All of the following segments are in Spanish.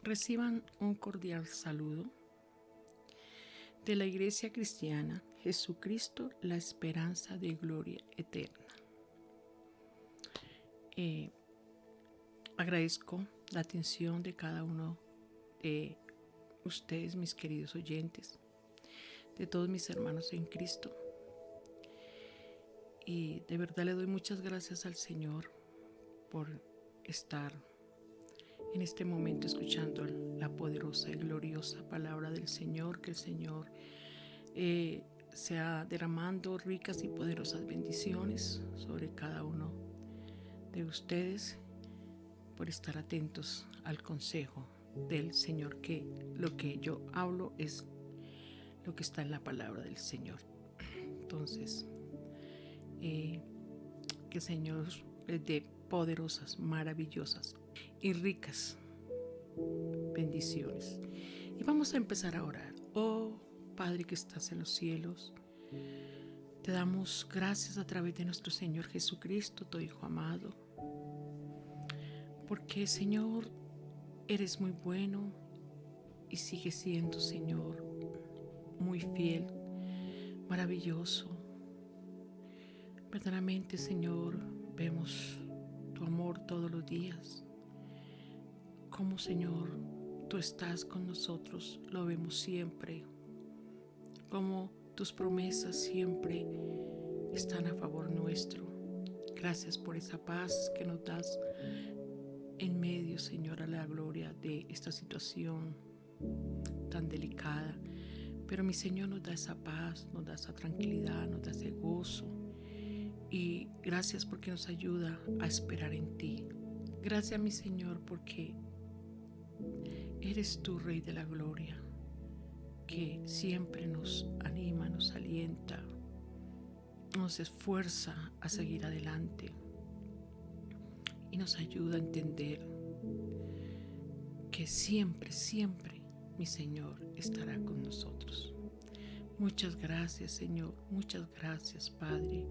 Reciban un cordial saludo de la Iglesia Cristiana Jesucristo, la esperanza de gloria eterna. Agradezco la atención de cada uno de ustedes, mis queridos oyentes, de todos mis hermanos en Cristo. Y de verdad le doy muchas gracias al Señor por estar en este momento escuchando la poderosa y gloriosa palabra del Señor, que el Señor sea derramando ricas y poderosas bendiciones sobre cada uno de ustedes por estar atentos al consejo del Señor, que lo que yo hablo es lo que está en la palabra del Señor. Entonces, que el Señor les dé poderosas, maravillosas y ricas bendiciones. Y vamos a empezar a orar. Oh Padre que estás en los cielos, te damos gracias a través de nuestro Señor Jesucristo, tu Hijo amado, porque Señor, eres muy bueno y sigues siendo, Señor, muy fiel, maravilloso. Verdaderamente, Señor, vemos tu amor todos los días. Como, Señor, tú estás con nosotros, lo vemos siempre. Como tus promesas siempre están a favor nuestro. Gracias por esa paz que nos das en medio, Señor, a la gloria de esta situación tan delicada. Pero mi Señor nos da esa paz, nos da esa tranquilidad, nos da ese gozo. Y gracias porque nos ayuda a esperar en ti. Gracias, mi Señor, porque eres tú, Rey de la Gloria, que siempre nos anima, nos alienta, nos esfuerza a seguir adelante y nos ayuda a entender que siempre, siempre mi Señor estará con nosotros. Muchas gracias, Señor, muchas gracias, Padre.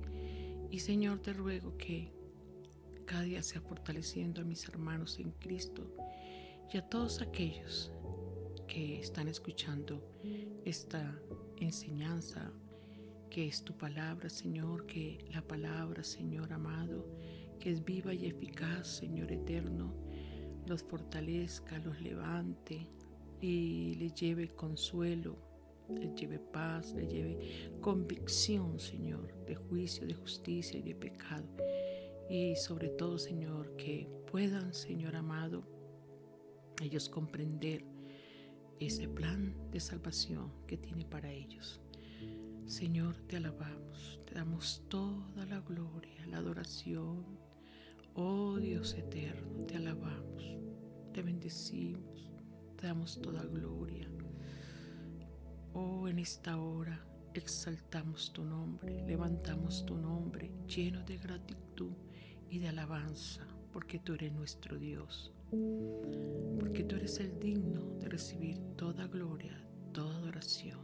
Y Señor, te ruego que cada día sea fortaleciendo a mis hermanos en Cristo y a todos aquellos que están escuchando esta enseñanza, que es tu palabra, Señor, que la palabra, Señor amado, que es viva y eficaz, Señor eterno, los fortalezca, los levante y les lleve consuelo, les lleve paz, les lleve convicción, Señor, de juicio, de justicia y de pecado. Y sobre todo, Señor, que puedan, Señor amado, ellos comprender ese plan de salvación que tiene para ellos. Señor, te alabamos, te damos toda la gloria, la adoración. Oh Dios eterno, te alabamos, te bendecimos, te damos toda gloria. Oh, en esta hora exaltamos tu nombre, levantamos tu nombre lleno de gratitud y de alabanza, porque tú eres nuestro Dios, porque tú eres el digno de recibir toda gloria, toda adoración.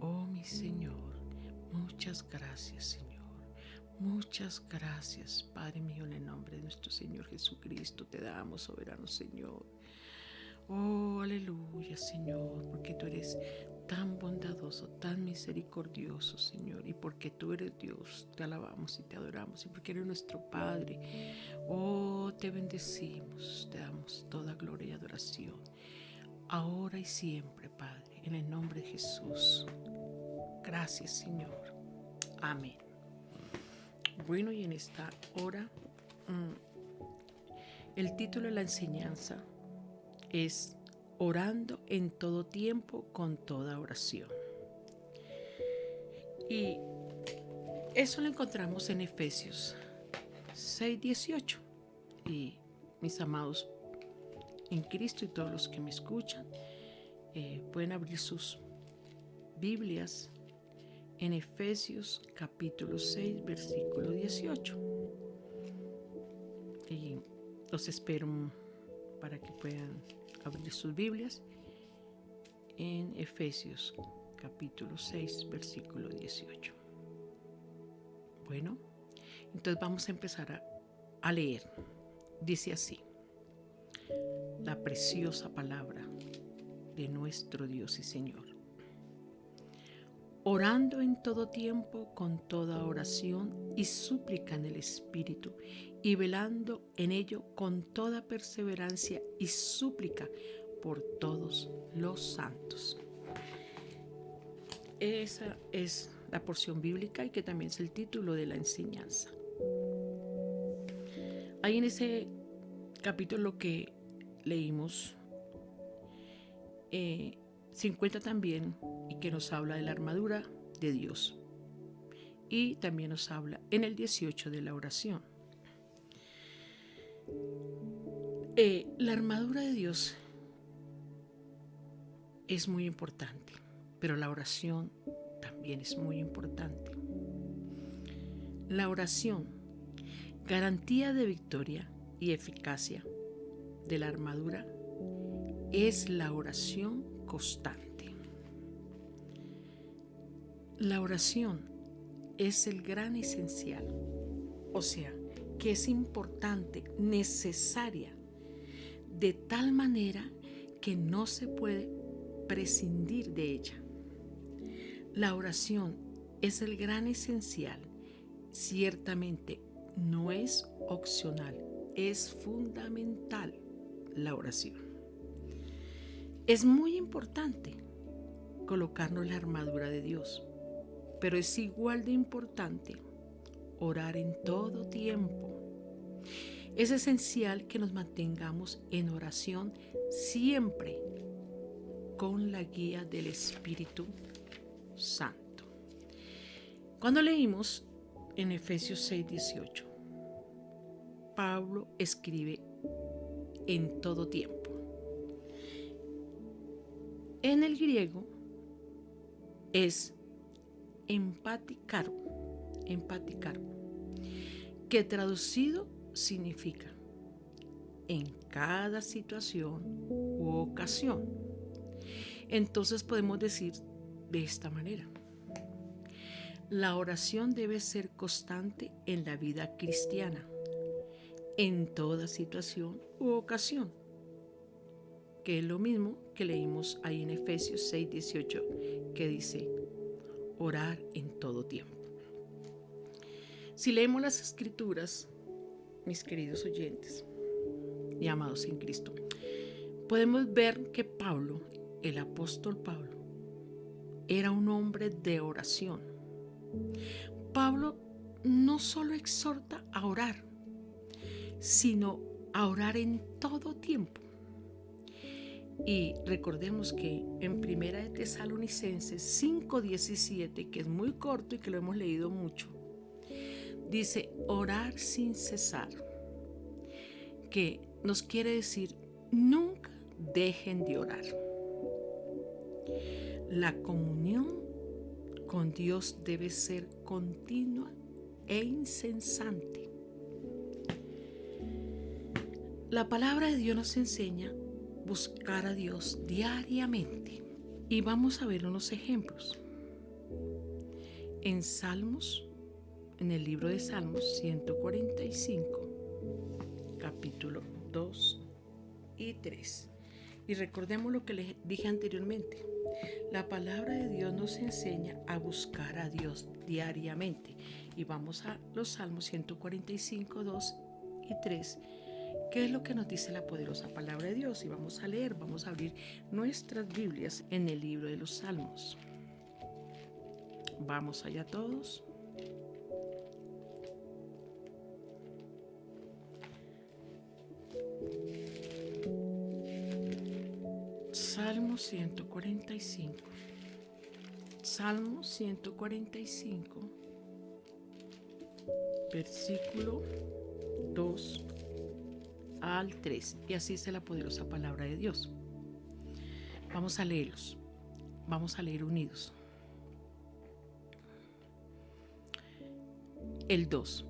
Oh mi Señor, muchas gracias, Señor. Muchas gracias, Padre mío, en el nombre de nuestro Señor Jesucristo te damos, soberano Señor. Oh, aleluya, Señor, porque tú eres tan bondadoso, tan misericordioso, Señor, y porque tú eres Dios, te alabamos y te adoramos, y porque eres nuestro Padre. Oh, te bendecimos, te damos toda gloria y adoración, ahora y siempre, Padre, en el nombre de Jesús. Gracias, Señor. Amén. Bueno, y en esta hora, el título de la enseñanza es Orando en todo tiempo con toda oración. Y eso lo encontramos en Efesios 6:18. Y mis amados en Cristo y todos los que me escuchan, pueden abrir sus Biblias en Efesios capítulo 6, versículo 18. Y los espero para que puedan abrir sus Biblias en Efesios capítulo 6, versículo 18. Bueno, entonces vamos a empezar a leer. Dice así: la preciosa palabra de nuestro Dios y Señor. Orando en todo tiempo con toda oración y súplica en el Espíritu, y velando en ello con toda perseverancia y súplica por todos los santos. Esa es la porción bíblica y que también es el título de la enseñanza. Ahí en ese capítulo que leímos se encuentra también y que nos habla de la armadura de Dios, y también nos habla en el 18 de la oración. La armadura de Dios es muy importante, pero la oración también es muy importante. La oración, garantía de victoria y eficacia de la armadura, es la oración constante. La oración es el gran esencial, o sea, que es importante, necesaria, de tal manera que no se puede prescindir de ella. La oración es el gran esencial, ciertamente no es opcional, es fundamental la oración. Es muy importante colocarnos la armadura de Dios, pero es igual de importante orar en todo tiempo. Es esencial que nos mantengamos en oración siempre con la guía del Espíritu Santo. Cuando leímos en Efesios 6:18, Pablo escribe en todo tiempo. En el griego es empaticar, que traducido significa en cada situación u ocasión. Entonces podemos decir de esta manera: la oración debe ser constante en la vida cristiana, en toda situación u ocasión, que es lo mismo que leímos ahí en Efesios 6:18, que dice orar en todo tiempo. Si leemos las Escrituras, mis queridos oyentes y amados en Cristo, podemos ver que Pablo, el apóstol Pablo, era un hombre de oración. Pablo no solo exhorta a orar, sino a orar en todo tiempo. Y recordemos que en 1 de Tesalonicenses 5:17, que es muy corto y que lo hemos leído mucho, dice orar sin cesar, que nos quiere decir nunca dejen de orar. La comunión con Dios debe ser continua e incesante. La palabra de Dios nos enseña a buscar a Dios diariamente, y vamos a ver unos ejemplos. En Salmos, en el libro de Salmos 145, capítulo 2 y 3. Y recordemos lo que les dije anteriormente. La palabra de Dios nos enseña a buscar a Dios diariamente. Y vamos a los Salmos 145, 2 y 3. ¿Qué es lo que nos dice la poderosa palabra de Dios? Y vamos a leer, vamos a abrir nuestras Biblias en el libro de los Salmos. Vamos allá todos. Salmo 145. Salmo 145, versículo 2 al 3. Y así dice la poderosa palabra de Dios. Vamos a leerlos. Vamos a leer unidos. El 2.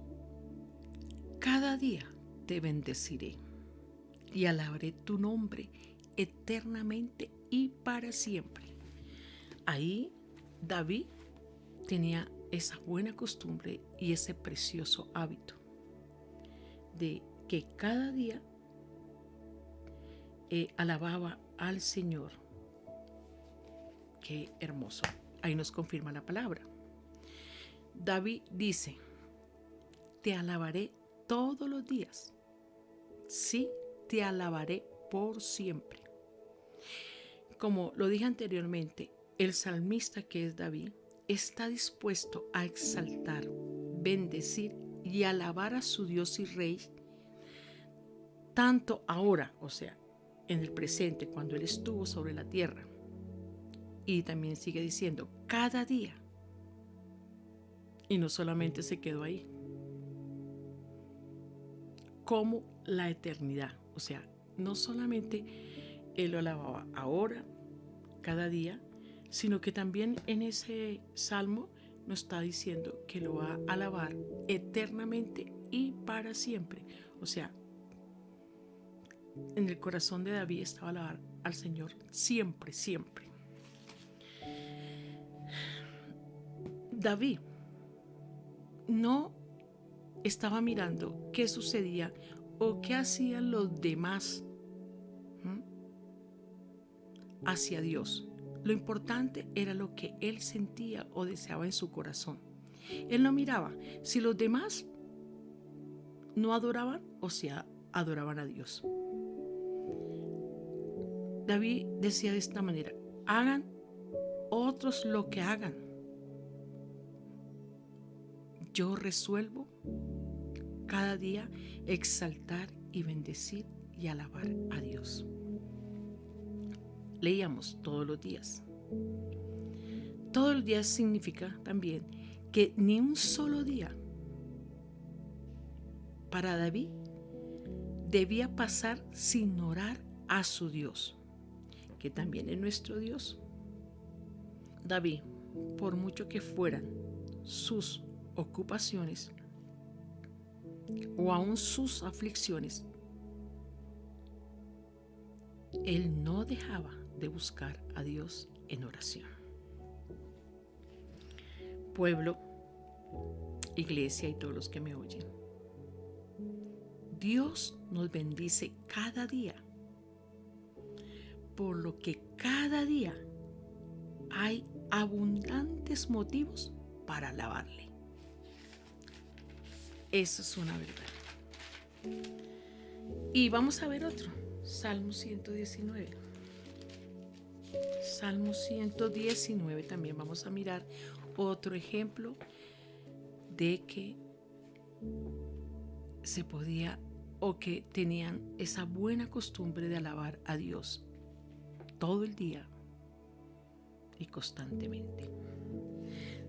Cada día te bendeciré y alabaré tu nombre eternamente y para siempre. Ahí David tenía esa buena costumbre y ese precioso hábito de que cada día alababa al Señor. Qué hermoso. Ahí nos confirma la palabra. David dice, te alabaré todos los días. Sí, te alabaré por siempre. Como lo dije anteriormente, el salmista, que es David, está dispuesto a exaltar, bendecir y alabar a su Dios y Rey, tanto ahora, o sea, en el presente, cuando Él estuvo sobre la tierra. Y también sigue diciendo, cada día. Y no solamente se quedó ahí, como la eternidad. O sea, no solamente Él lo alababa ahora, cada día, sino que también en ese salmo nos está diciendo que lo va a alabar eternamente y para siempre. O sea, en el corazón de David estaba alabar al Señor siempre, siempre. David no estaba mirando qué sucedía o qué hacían los demás hacia Dios. Lo importante era lo que él sentía o deseaba en su corazón. Él no miraba si los demás no adoraban o si adoraban a Dios. David decía de esta manera, hagan otros lo que hagan. Yo resuelvo cada día exaltar y bendecir y alabar a Dios. Leíamos todos los días. Todos los días significa también que ni un solo día para David debía pasar sin orar a su Dios, que también es nuestro Dios. David, por mucho que fueran sus ocupaciones o aún sus aflicciones, él no dejaba de buscar a Dios en oración. Pueblo, iglesia y todos los que me oyen, Dios nos bendice cada día, por lo que cada día hay abundantes motivos para alabarle. Eso es una verdad. Y vamos a ver otro, Salmo 119. Salmo 119 también vamos a mirar otro ejemplo de que se podía o que tenían esa buena costumbre de alabar a Dios todo el día y constantemente.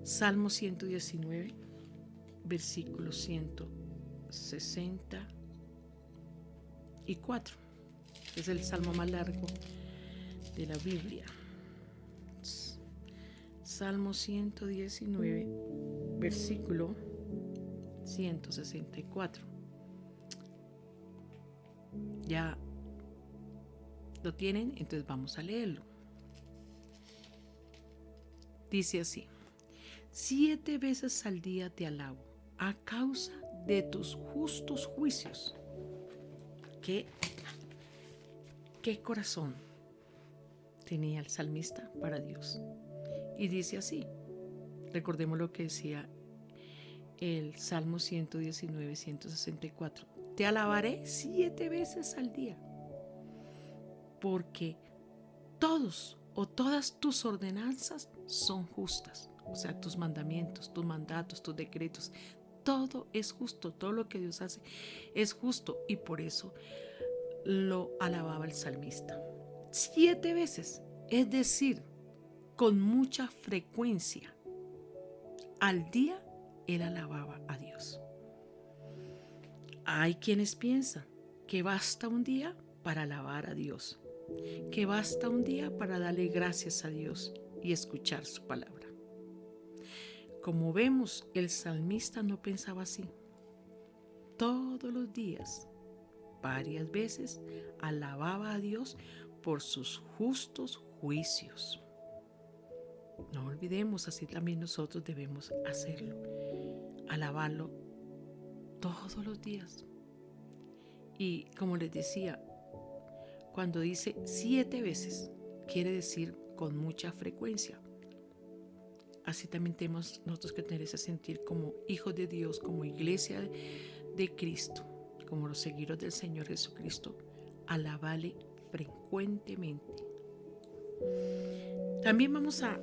Salmo 119, versículo 164. Es el salmo más largo de la Biblia. Salmo 119, versículo 164. ¿Ya lo tienen? Entonces vamos a leerlo. Dice así: 7 veces al día te alabo a causa de tus justos juicios. ¿Qué corazón tenía el salmista para Dios? Y dice así, recordemos lo que decía el Salmo 119, 164. Te alabaré 7 veces al día, porque todos o todas tus ordenanzas son justas. O sea, tus mandamientos, tus mandatos, tus decretos, todo es justo, todo lo que Dios hace es justo, y por eso lo alababa el salmista 7 veces, es decir, con mucha frecuencia al día él alababa a Dios. Hay quienes piensan que basta un día para alabar a Dios, que basta un día para darle gracias a Dios y escuchar su palabra. Como vemos, el salmista no pensaba así. Todos los días, varias veces, alababa a Dios por sus justos juicios. No olvidemos, así también nosotros debemos hacerlo, alabarlo todos los días. Y como les decía, Cuando dice 7 veces, quiere decir con mucha frecuencia. Así también tenemos nosotros que tener ese sentir como hijos de Dios, como iglesia de Cristo, como los seguidores del Señor Jesucristo, alabarle frecuentemente. También vamos al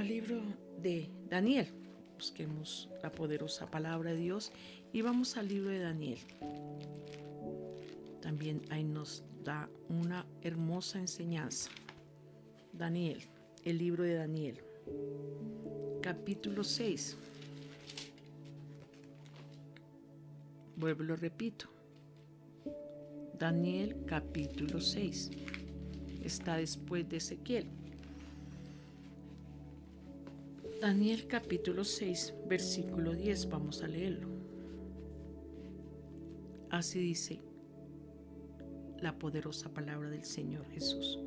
libro de Daniel. Busquemos la poderosa palabra de Dios y vamos al libro de Daniel. También ahí nos da una hermosa enseñanza. Daniel, el libro de Daniel, capítulo 6. Vuelvo y lo repito. Daniel, capítulo 6. Está después de Ezequiel. Daniel capítulo 6, versículo 10, vamos a leerlo. Así dice la poderosa palabra del Señor Jesús.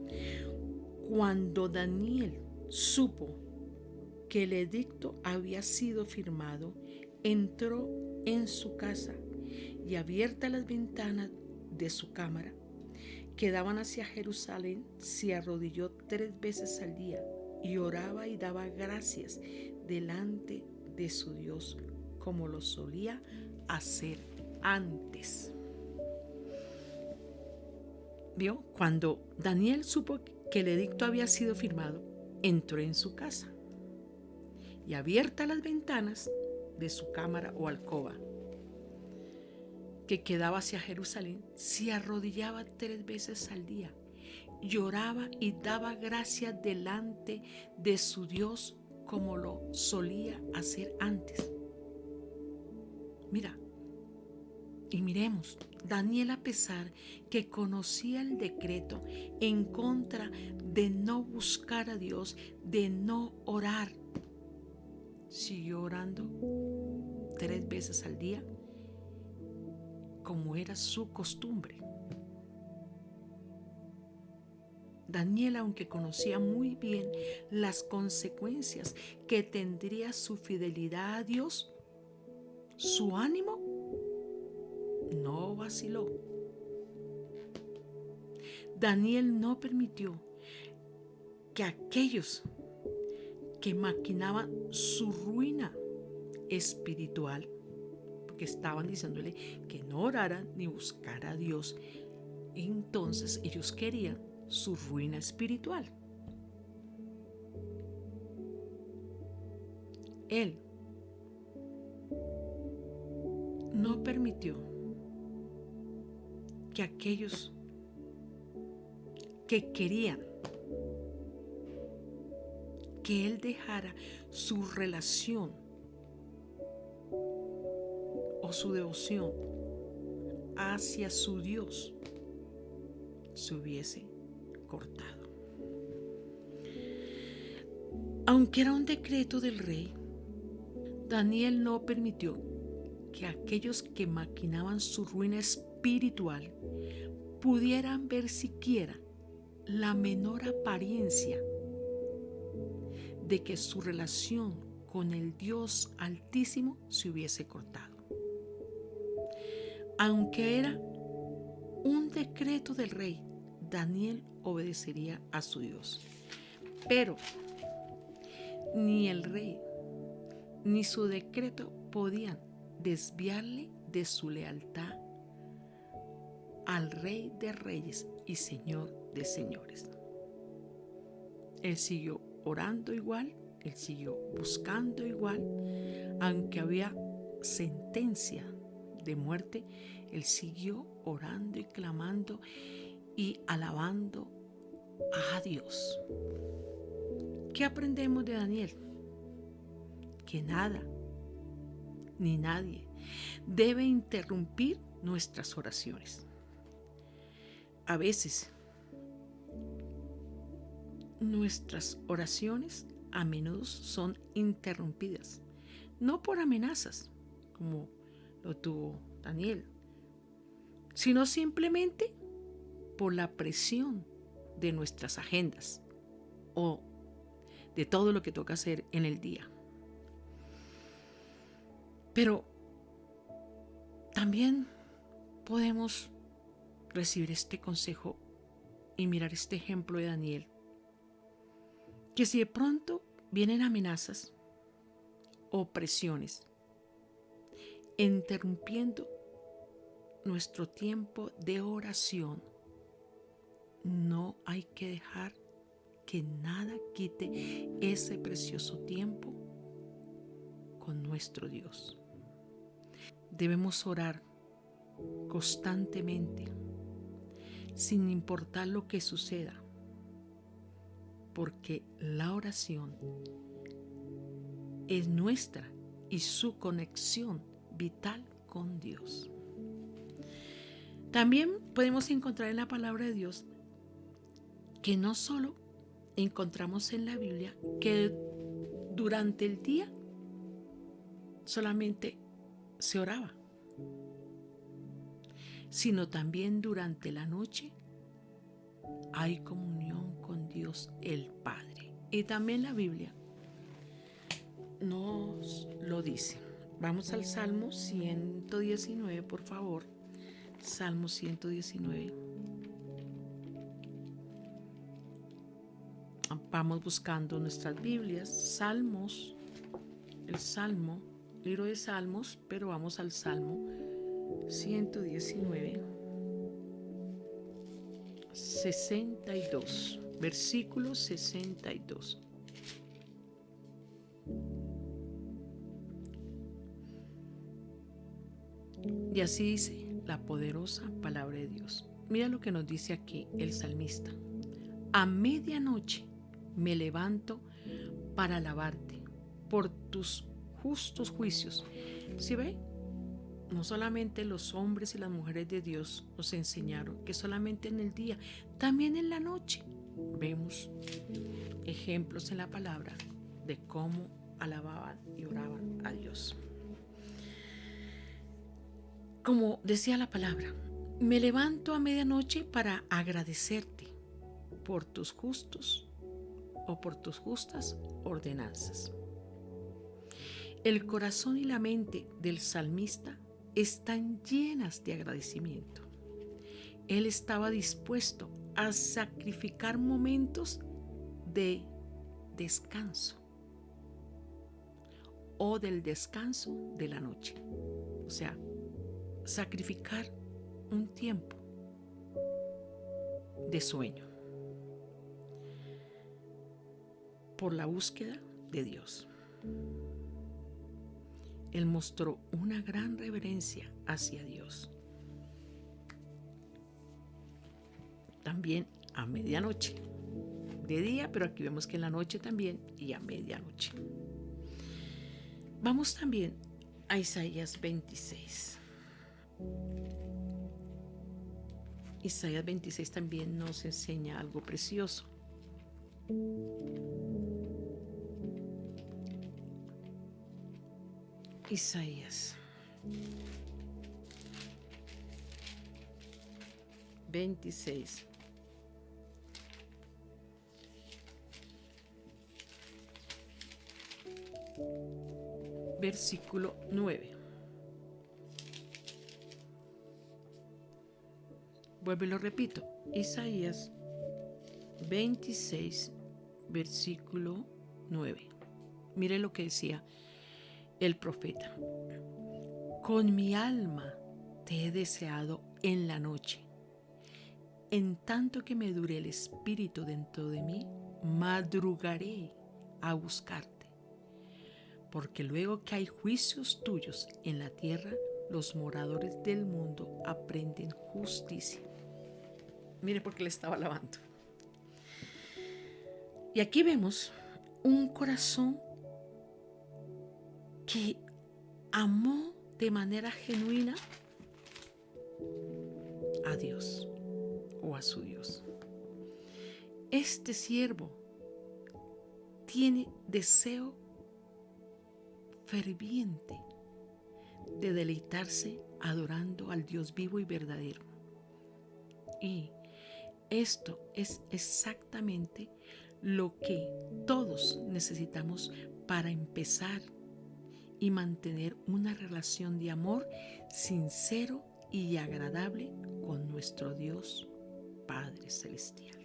Cuando Daniel supo que el edicto había sido firmado, entró en su casa y abiertas las ventanas de su cámara, que daban hacia Jerusalén, se arrodilló 3 veces al día y oraba y daba gracias delante de su Dios, como lo solía hacer antes. ¿Vio? Cuando Daniel supo que el edicto había sido firmado, entró en su casa y abiertas las ventanas de su cámara o alcoba, que quedaba hacia Jerusalén, se arrodillaba 3 veces al día, lloraba y daba gracias delante de su Dios como lo solía hacer antes. Mira, y miremos, Daniel, a pesar que conocía el decreto en contra de no buscar a Dios, de no orar, siguió orando 3 veces al día, como era su costumbre. Daniel, aunque conocía muy bien las consecuencias que tendría su fidelidad a Dios, su ánimo no vaciló. Daniel no permitió que aquellos que maquinaban su ruina espiritual, porque estaban diciéndole que no orara ni buscara a Dios, entonces ellos querían su ruina espiritual. Él no permitió que aquellos que querían que él dejara su relación o su devoción hacia su Dios se hubiese cortado. Aunque era un decreto del rey, Daniel no permitió que aquellos que maquinaban su ruina espiritual pudieran ver siquiera la menor apariencia de que su relación con el Dios Altísimo se hubiese cortado. Aunque era un decreto del rey, Daniel obedecería a su Dios. Pero ni el rey ni su decreto podían desviarle de su lealtad al Rey de Reyes y Señor de Señores. Él siguió orando igual, él siguió buscando igual, aunque había sentencia de muerte, él siguió orando y clamando y alabando a Dios. ¿Qué aprendemos de Daniel? Que nada ni nadie debe interrumpir nuestras oraciones. A veces, nuestras oraciones a menudo son interrumpidas, no por amenazas, como lo tuvo Daniel, sino simplemente por la presión de nuestras agendas o de todo lo que toca hacer en el día. Pero también podemos recibir este consejo y mirar este ejemplo de Daniel, que si de pronto vienen amenazas o presiones, interrumpiendo nuestro tiempo de oración, no hay que dejar que nada quite ese precioso tiempo con nuestro Dios. Debemos orar constantemente, sin importar lo que suceda, porque la oración es nuestra y su conexión vital con Dios. También podemos encontrar en la palabra de Dios que no solo encontramos en la Biblia que durante el día solamente se oraba, sino también durante la noche hay comunión con Dios el Padre. Y también la Biblia nos lo dice. Vamos al Salmo 119, por favor. Salmo 119. Vamos buscando nuestras Biblias, Salmos, el Salmo, libro de Salmos, pero vamos al Salmo 119, 62, versículo 62. Y así dice la poderosa palabra de Dios. Mira lo que nos dice aquí el salmista. A medianoche me levanto para alabarte por tus justos juicios. ¿Sí ve? No solamente los hombres y las mujeres de Dios nos enseñaron que solamente en el día, también en la noche vemos ejemplos en la palabra de cómo alababan y oraban a Dios. Como decía la palabra, me levanto a medianoche para agradecerte por tus justos o por tus justas ordenanzas. El corazón y la mente del salmista están llenas de agradecimiento. Él estaba dispuesto a sacrificar momentos de descanso o del descanso de la noche. O sea, sacrificar un tiempo de sueño por la búsqueda de Dios. Él mostró una gran reverencia hacia Dios. También a medianoche, de día, pero aquí vemos que en la noche también y a medianoche. Vamos también a Isaías 26. Isaías 26 también nos enseña algo precioso. Isaías 26. Versículo 9. Vuelvo y lo repito. Isaías 26, versículo 9. Mire lo que decía el profeta. Con mi alma te he deseado en la noche. En tanto que me dure el espíritu dentro de mí, madrugaré a buscarte. Porque luego que hay juicios tuyos en la tierra, los moradores del mundo aprenden justicia. Mire por qué le estaba alabando. Y aquí vemos un corazón que amó de manera genuina a Dios o a su Dios. Este siervo tiene deseo ferviente de deleitarse adorando al Dios vivo y verdadero. Y esto es exactamente lo que todos necesitamos para empezar y mantener una relación de amor sincero y agradable con nuestro Dios Padre Celestial.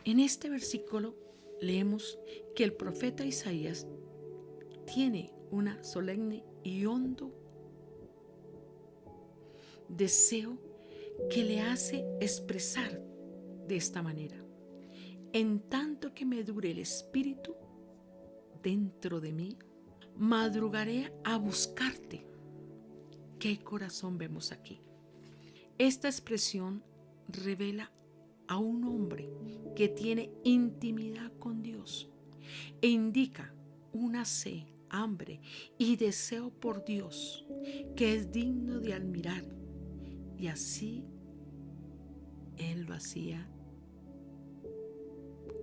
En este versículo leemos que el profeta Isaías tiene una solemne y hondo deseo que le hace expresar de esta manera: en tanto que me dure el espíritu dentro de mí, madrugaré a buscarte. ¿Qué corazón vemos aquí? Esta expresión revela a un hombre que tiene intimidad con Dios e indica una sed, hambre y deseo por Dios que es digno de admirar, y así él lo hacía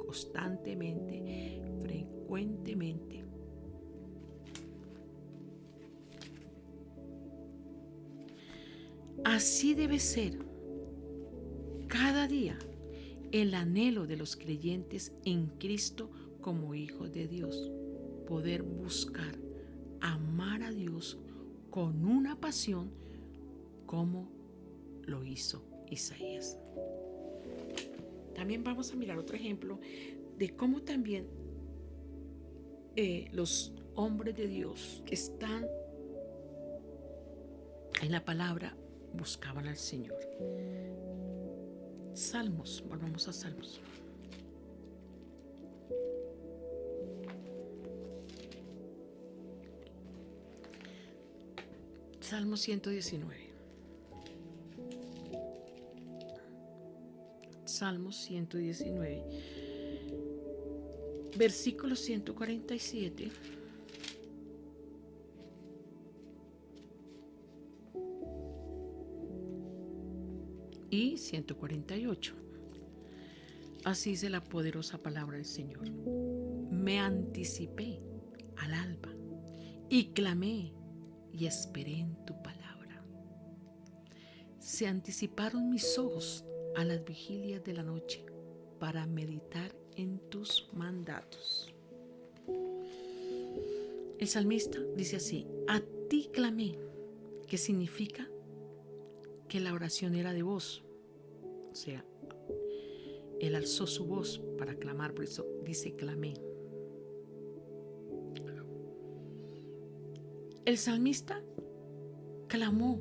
constantemente, frecuentemente. Así debe ser cada día el anhelo de los creyentes en Cristo como hijos de Dios: poder buscar amar a Dios con una pasión como lo hizo Isaías. También vamos a mirar otro ejemplo de cómo también los hombres de Dios que están en la palabra buscaban al Señor. Salmos, volvamos a Salmos. Salmo 119. Salmo 119, versículo 147. Y 148. Así dice la poderosa palabra del Señor: me anticipé al alba y clamé y esperé en tu palabra. Se anticiparon mis ojos a las vigilias de la noche para meditar en tus mandatos. El salmista dice así: a ti clamé, que significa que la oración era de voz. O sea, él alzó su voz para clamar, por eso dice clamé. El salmista clamó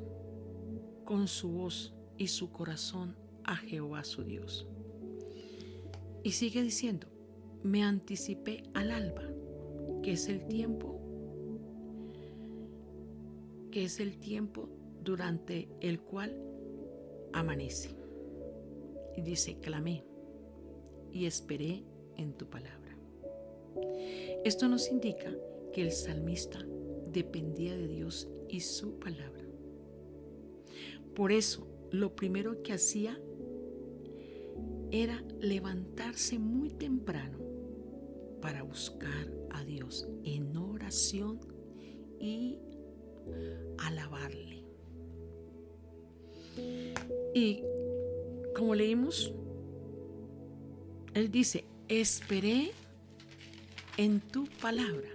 con su voz y su corazón a Jehová su Dios. Y sigue diciendo: me anticipé al alba, que es el tiempo durante el cual amanece. Y dice: clamé y esperé en tu palabra. Esto nos indica que el salmista dependía de Dios y su palabra. Por eso, lo primero que hacía era levantarse muy temprano para buscar a Dios en oración y alabarle. Y como leímos, él dice: esperé en tu palabra,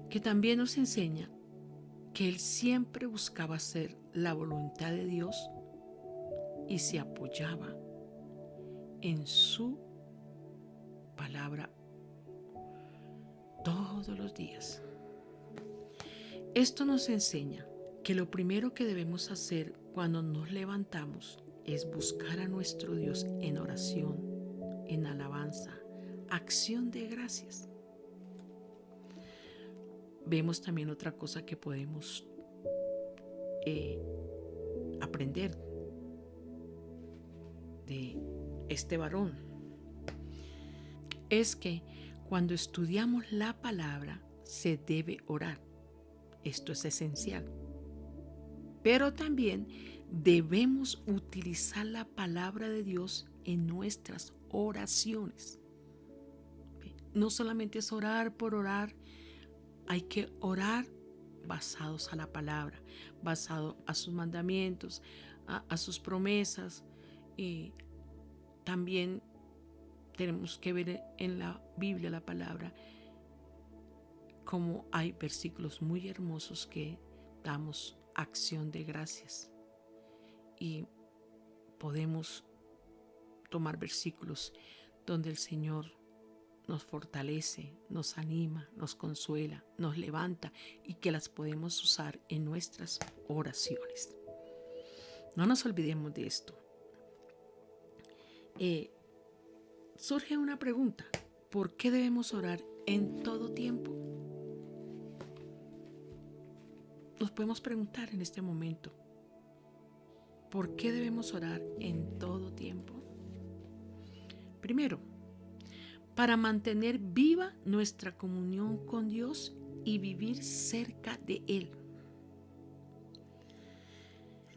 que también nos enseña que él siempre buscaba hacer la voluntad de Dios y se apoyaba en su palabra todos los días. Esto nos enseña que lo primero que debemos hacer cuando nos levantamos es buscar a nuestro Dios en oración, en alabanza, acción de gracias. Vemos también otra cosa que podemos aprender de este varón. Es que cuando estudiamos la palabra se debe orar. Esto es esencial. Pero también debemos utilizar la palabra de Dios en nuestras oraciones. No solamente es orar por orar, hay que orar basados a la palabra, basado a sus mandamientos, a sus promesas. Y también tenemos que ver en la Biblia, la palabra, como hay versículos muy hermosos que damos acción de gracias. Y podemos tomar versículos donde el Señor nos fortalece, nos anima, nos consuela, nos levanta y que las podemos usar en nuestras oraciones. No nos olvidemos de esto. Surge una pregunta: ¿por qué debemos orar en todo tiempo? Nos podemos preguntar en este momento: ¿por qué debemos orar en todo tiempo? Primero, para mantener viva nuestra comunión con Dios y vivir cerca de Él.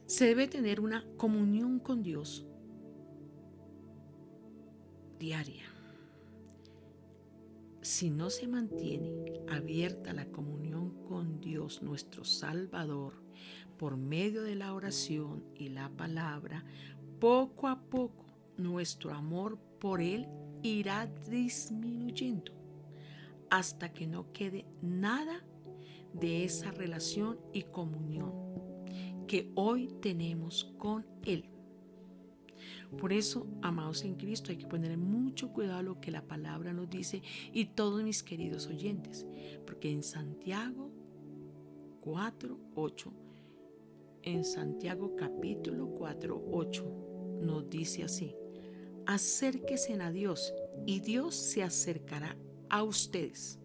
Se debe tener una comunión con Dios diaria. Si no se mantiene abierta la comunión con Dios, nuestro Salvador, por medio de la oración y la palabra, poco a poco nuestro amor por Él irá disminuyendo hasta que no quede nada de esa relación y comunión que hoy tenemos con Él. Por eso, amados en Cristo, hay que poner mucho cuidado a lo que la palabra nos dice, y todos mis queridos oyentes, porque en Santiago 4:8, en Santiago capítulo 4:8 nos dice así: acérquense a Dios y Dios se acercará a ustedes.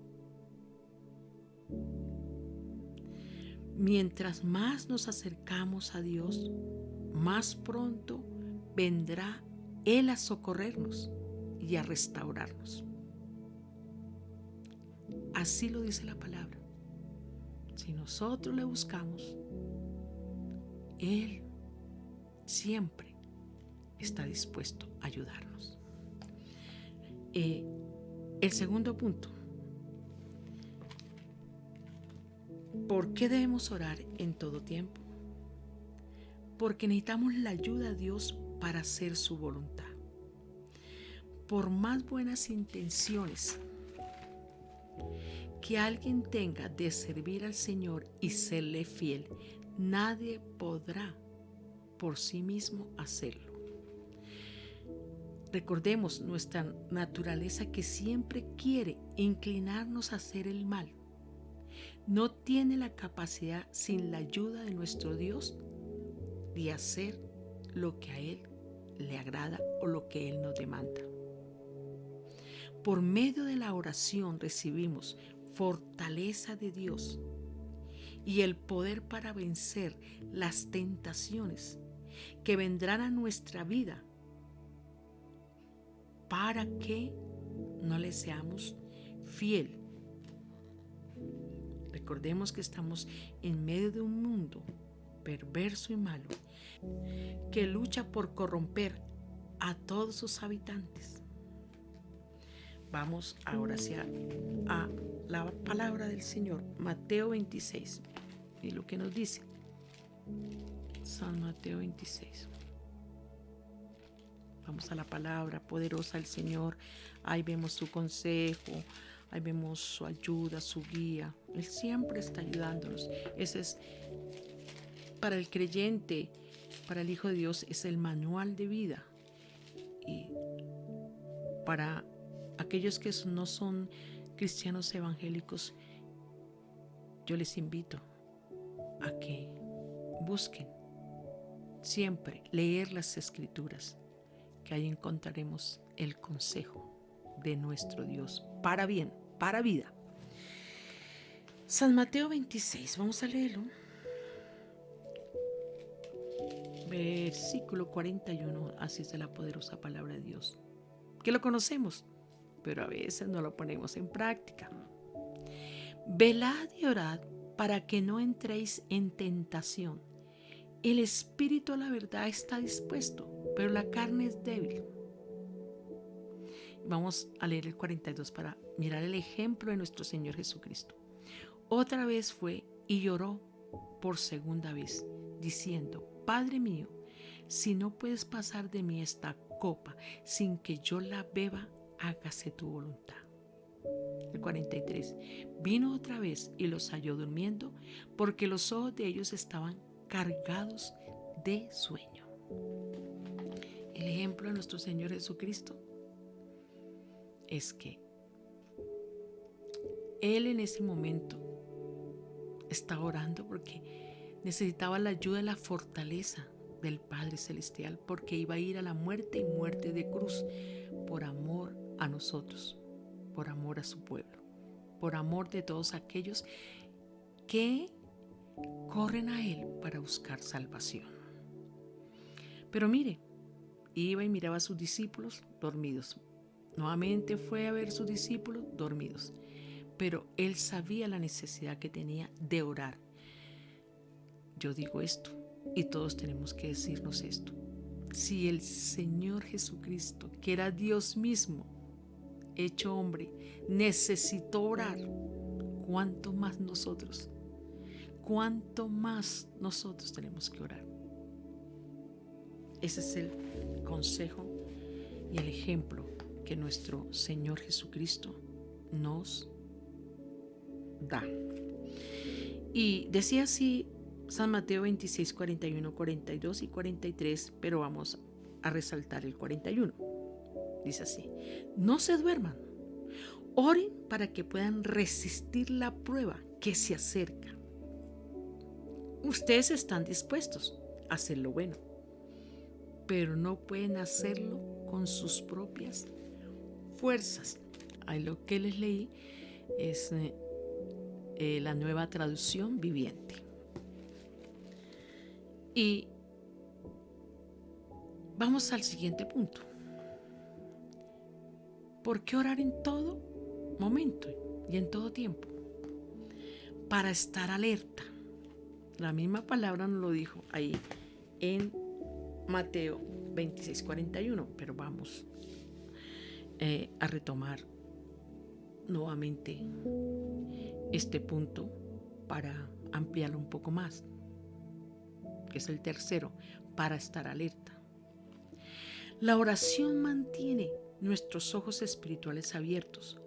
Mientras más nos acercamos a Dios, más pronto vendrá Él a socorrernos y a restaurarnos. Así lo dice la palabra. Si nosotros le buscamos, Él siempre está dispuesto a ayudarnos. El segundo punto: ¿por qué debemos orar en todo tiempo? Porque necesitamos la ayuda de Dios para hacer su voluntad. Por más buenas intenciones que alguien tenga de servir al Señor y serle fiel, nadie podrá por sí mismo hacerlo. Recordemos nuestra naturaleza, que siempre quiere inclinarnos a hacer el mal. No tiene la capacidad, sin la ayuda de nuestro Dios, de hacer lo que a Él le agrada o lo que Él nos demanda. Por medio de la oración recibimos fortaleza de Dios y el poder para vencer las tentaciones que vendrán a nuestra vida, para que no le seamos fiel. Recordemos que estamos en medio de un mundo perverso y malo, que lucha por corromper a todos sus habitantes. Vamos ahora a la palabra del Señor, Mateo 26, y lo que nos dice San Mateo 26. Vamos a la palabra poderosa del Señor. Ahí vemos su consejo, ahí vemos su ayuda, su guía. Él siempre está ayudándonos. Ese es, para el creyente, para el Hijo de Dios, es el manual de vida. Y para aquellos que no son cristianos evangélicos, yo les invito a que busquen siempre leer las Escrituras, que ahí encontraremos el consejo de nuestro Dios para bien, para vida. San Mateo 26, vamos a leerlo. Versículo 41, así es de la poderosa palabra de Dios, que lo conocemos, pero a veces no lo ponemos en práctica. Velad y orad para que no entréis en tentación. El espíritu a la verdad está dispuesto, pero la carne es débil. Vamos a leer el 42 para mirar el ejemplo de nuestro Señor Jesucristo. Otra vez fue y lloró por segunda vez, diciendo: Padre mío, si no puedes pasar de mí esta copa sin que yo la beba, hágase tu voluntad. El 43. Vino otra vez y los halló durmiendo, porque los ojos de ellos estaban cargados de sueño. El ejemplo de nuestro Señor Jesucristo es que Él en ese momento estaba orando porque necesitaba la ayuda y la fortaleza del Padre Celestial, porque iba a ir a la muerte y muerte de cruz por amor a nosotros, por amor a su pueblo, por amor de todos aquellos que corren a Él para buscar salvación. Pero mire, iba y miraba a sus discípulos dormidos. Nuevamente fue a ver a sus discípulos dormidos. Pero Él sabía la necesidad que tenía de orar. Yo digo esto y todos tenemos que decirnos esto. Si el Señor Jesucristo, que era Dios mismo, hecho hombre, necesitó orar, ¿cuánto más nosotros? ¿Cuánto más nosotros tenemos que orar? Ese es el consejo y el ejemplo que nuestro Señor Jesucristo nos da. Y decía así San Mateo 26, 41, 42 y 43, pero vamos a resaltar el 41. Dice así: no se duerman, oren para que puedan resistir la prueba que se acerca. Ustedes están dispuestos a hacer lo bueno, pero no pueden hacerlo con sus propias fuerzas. Ahí lo que les leí es la Nueva Traducción Viviente. Y vamos al siguiente punto. ¿Por qué orar en todo momento y en todo tiempo? Para estar alerta. La misma palabra nos lo dijo ahí en Mateo 26, 41, pero vamos a retomar nuevamente este punto para ampliarlo un poco más, que es el tercero, para estar alerta. La oración mantiene nuestros ojos espirituales abiertos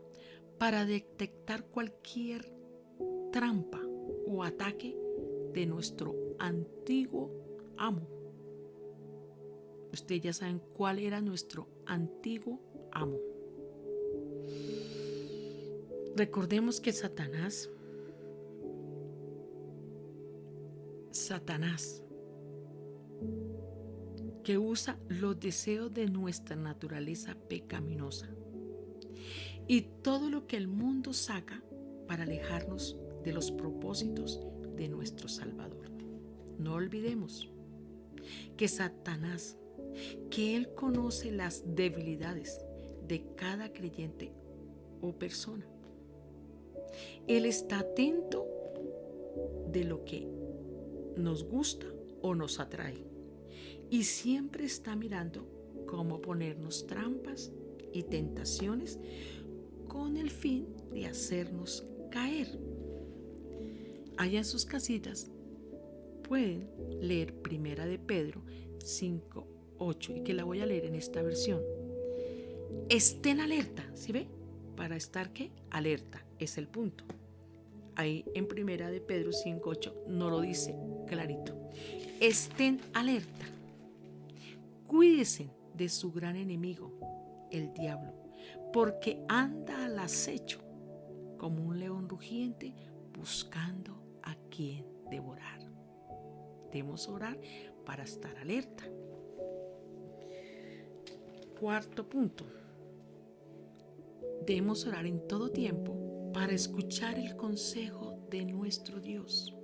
para detectar cualquier trampa o ataque de nuestro antiguo amo. Ustedes ya saben cuál era nuestro antiguo amo. Recordemos que Satanás, que usa los deseos de nuestra naturaleza pecaminosa y todo lo que el mundo saca para alejarnos de los propósitos de nuestro Salvador. No olvidemos que Satanás, que Él conoce las debilidades de cada creyente o persona. Él está atento de lo que nos gusta o nos atrae y siempre está mirando cómo ponernos trampas y tentaciones con el fin de hacernos caer. Allá en sus casitas pueden leer Primera de Pedro 5, 8 y que la voy a leer en esta versión. Estén alerta, ¿sí ve? Para estar ¿qué? Alerta, es el punto. Ahí en Primera de Pedro 5, 8 no lo dice clarito. Estén alerta. Cuídense de su gran enemigo, el diablo, porque anda al acecho como un león rugiente buscando a quien devorar. Debemos orar para estar alerta. Cuarto punto. Debemos orar en todo tiempo para escuchar el consejo de nuestro Dios.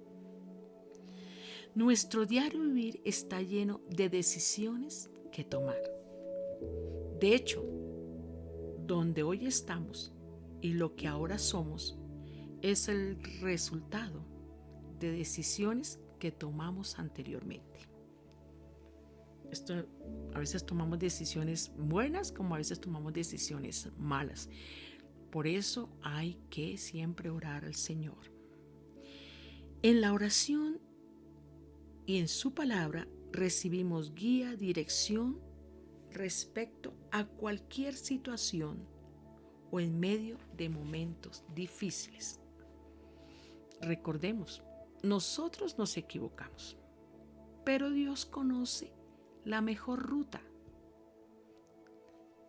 Nuestro diario vivir está lleno de decisiones que tomar. De hecho, donde hoy estamos y lo que ahora somos es el resultado de decisiones que tomamos anteriormente. A veces tomamos decisiones buenas como a veces tomamos decisiones malas. Por eso hay que siempre orar al Señor. En la oración y en su palabra recibimos guía, dirección respecto a cualquier situación o en medio de momentos difíciles. Recordemos, nosotros nos equivocamos, pero Dios conoce la mejor ruta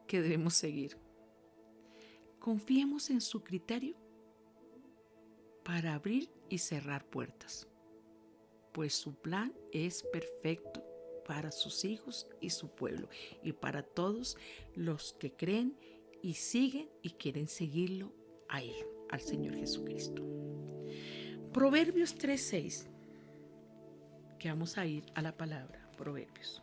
que debemos seguir. Confiemos en su criterio para abrir y cerrar puertas, pues su plan es perfecto para sus hijos y su pueblo, y para todos los que creen y siguen y quieren seguirlo a Él, al Señor Jesucristo. Proverbios 3:6, que vamos a ir a la palabra Proverbios.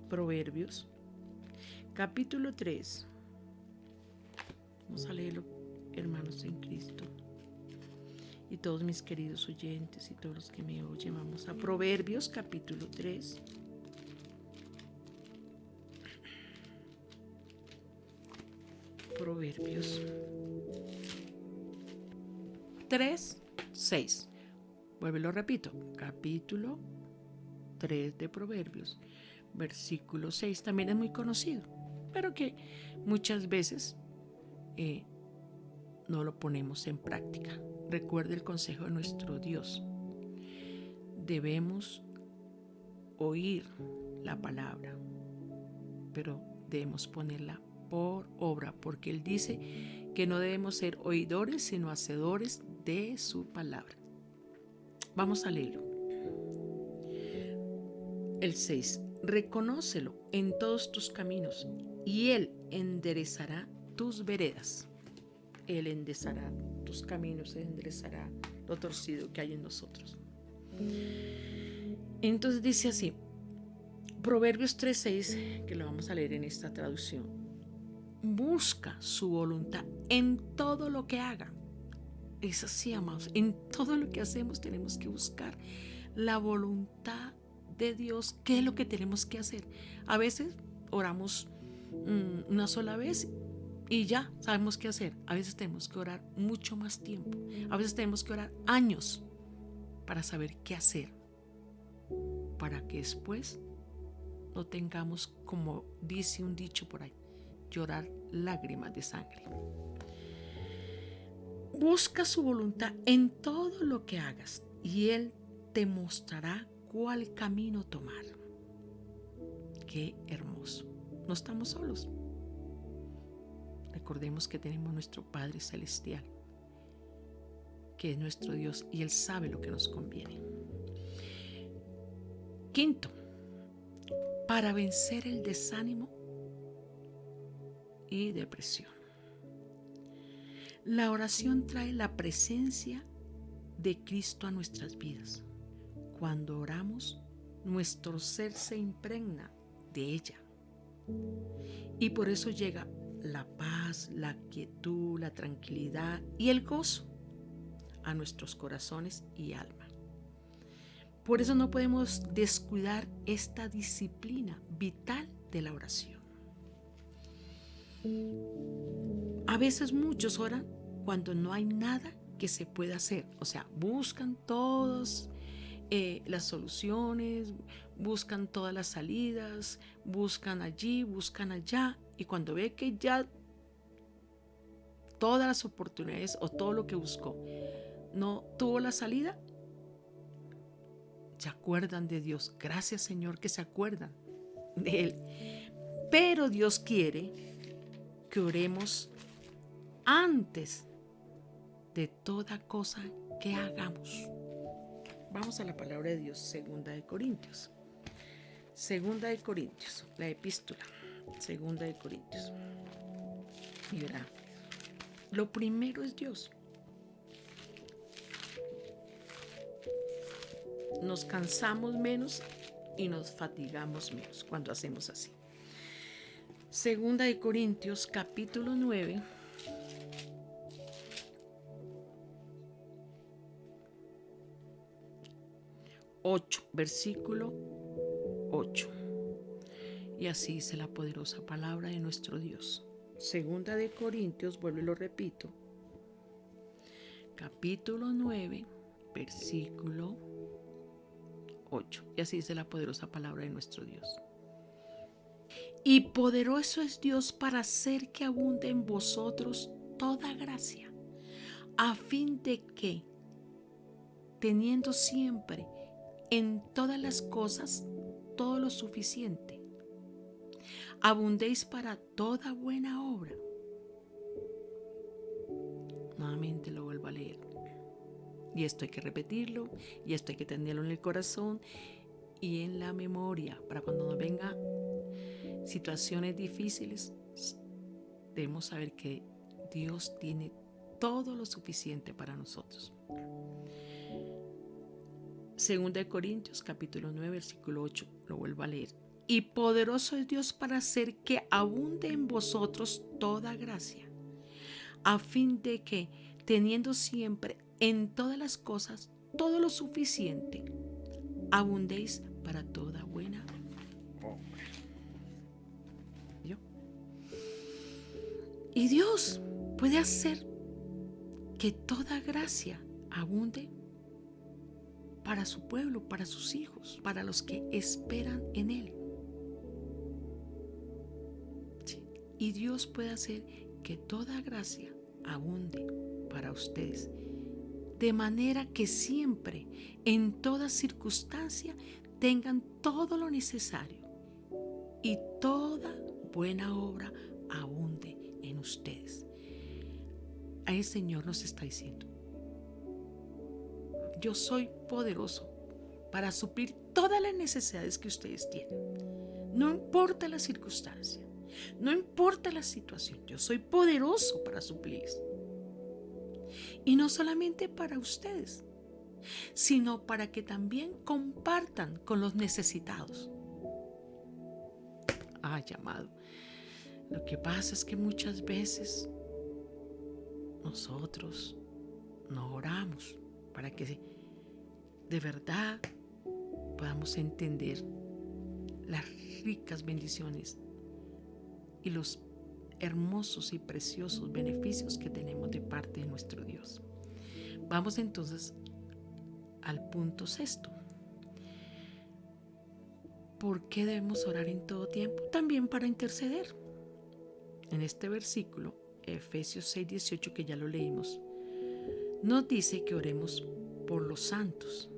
Proverbios, capítulo 3. Vamos a leerlo, hermanos en Cristo. Y todos mis queridos oyentes y todos los que me oyen, vamos a Proverbios, capítulo 3. Proverbios 3:6. Vuelvo y lo repito. Capítulo 3 de Proverbios, versículo 6. También es muy conocido, pero que muchas veces no lo ponemos en práctica. Recuerde el consejo de nuestro Dios. Debemos oír la palabra, pero debemos ponerla por obra, porque Él dice que no debemos ser oidores, sino hacedores de su palabra. Vamos a leerlo. El 6. Reconócelo en todos tus caminos, y Él enderezará tus veredas. Él enderezará tus caminos, Él enderezará lo torcido que hay en nosotros. Entonces dice así, Proverbios 3:6, que lo vamos a leer en esta traducción. Busca su voluntad en todo lo que haga. Es así, amados. En todo lo que hacemos tenemos que buscar la voluntad de Dios. ¿Qué es lo que tenemos que hacer? A veces oramos una sola vez y ya sabemos qué hacer. A veces tenemos que orar mucho más tiempo. A veces tenemos que orar años para saber qué hacer, para que después no tengamos, como dice un dicho por ahí, llorar lágrimas de sangre. Busca su voluntad en todo lo que hagas, y Él te mostrará cuál camino tomar. Qué hermoso. No estamos solos. Recordemos que tenemos nuestro Padre Celestial, que es nuestro Dios, y Él sabe lo que nos conviene. Quinto, para vencer el desánimo y depresión. La oración trae la presencia de Cristo a nuestras vidas. Cuando oramos, nuestro ser se impregna de ella. Y por eso llega la paz, la quietud, la tranquilidad y el gozo a nuestros corazones y alma. Por eso no podemos descuidar esta disciplina vital de la oración. A veces muchos oran cuando no hay nada que se pueda hacer. O sea, buscan todas las soluciones, buscan todas las salidas, buscan allí, buscan allá. Y cuando ve que ya todas las oportunidades o todo lo que buscó no tuvo la salida, se acuerdan de Dios. Gracias, Señor, que se acuerdan de Él. Pero Dios quiere que oremos antes de toda cosa que hagamos. Vamos a la palabra de Dios, Segunda de Corintios. Segunda de Corintios, la epístola, Segunda de Corintios. Y verá, lo primero es Dios. Nos cansamos menos y nos fatigamos menos cuando hacemos así. Segunda de Corintios, capítulo 9. Versículo 8. Y así dice la poderosa palabra de nuestro Dios. Segunda de Corintios, vuelvo y lo repito. Capítulo 9, versículo 8. Y así dice la poderosa palabra de nuestro Dios. Y poderoso es Dios para hacer que abunde en vosotros toda gracia, a fin de que, teniendo siempre en todas las cosas todo lo suficiente, abundéis para toda buena obra. Nuevamente lo vuelvo a leer. Y esto hay que repetirlo, y esto hay que tenerlo en el corazón y en la memoria, para cuando nos vengan situaciones difíciles, debemos saber que Dios tiene todo lo suficiente para nosotros. Segunda de Corintios, capítulo 9, versículo 8, lo vuelvo a leer. Y poderoso es Dios para hacer que abunde en vosotros toda gracia, a fin de que, teniendo siempre en todas las cosas todo lo suficiente, abundéis para toda buena obra. ¿Yo? Y Dios puede hacer que toda gracia abunde para su pueblo, para sus hijos, para los que esperan en Él. Sí. Y Dios puede hacer que toda gracia abunde para ustedes, de manera que siempre, en toda circunstancia, tengan todo lo necesario y toda buena obra abunde en ustedes. Ahí el Señor nos está diciendo: yo soy poderoso para suplir todas las necesidades que ustedes tienen. No importa la circunstancia, no importa la situación, yo soy poderoso para suplirles. Y no solamente para ustedes, sino para que también compartan con los necesitados. Amado, lo que pasa es que muchas veces nosotros no oramos para que de verdad podamos entender las ricas bendiciones y los hermosos y preciosos beneficios que tenemos de parte de nuestro Dios. Vamos entonces al punto sexto. ¿Por qué debemos orar en todo tiempo? También para interceder. En este versículo, Efesios 6:18, que ya lo leímos, nos dice que oremos por los santos,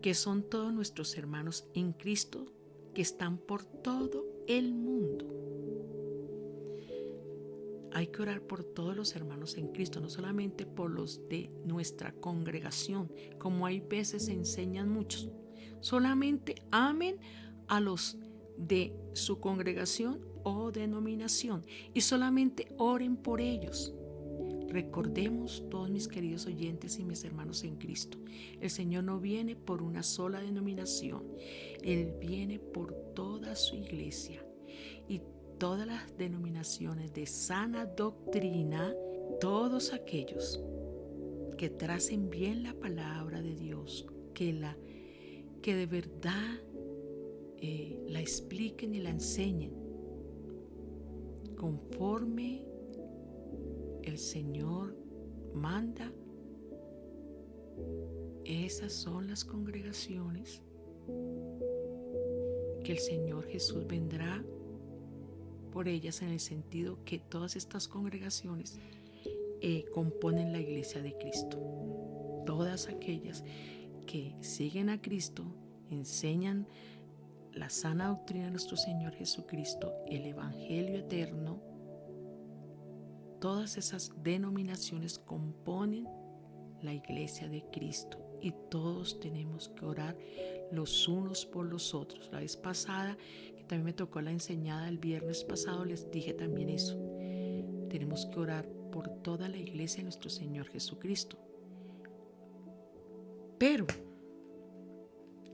que son todos nuestros hermanos en Cristo, que están por todo el mundo. Hay que orar por todos los hermanos en Cristo, no solamente por los de nuestra congregación, como hay veces enseñan muchos. Solamente amen a los de su congregación o denominación y solamente oren por ellos. Recordemos, todos mis queridos oyentes y mis hermanos en Cristo, el Señor no viene por una sola denominación, Él viene por toda su iglesia. Y todas las denominaciones de sana doctrina, todos aquellos que tracen bien la palabra de Dios, que de verdad la expliquen y la enseñen conforme el Señor manda. Esas son las congregaciones que el Señor Jesús vendrá por ellas, en el sentido que todas estas congregaciones componen la iglesia de Cristo. Todas aquellas que siguen a Cristo, enseñan la sana doctrina de nuestro Señor Jesucristo, el Evangelio eterno. Todas esas denominaciones componen la iglesia de Cristo y todos tenemos que orar los unos por los otros. La vez pasada, que también me tocó la enseñada el viernes pasado, les dije también eso. Tenemos que orar por toda la iglesia de nuestro Señor Jesucristo. Pero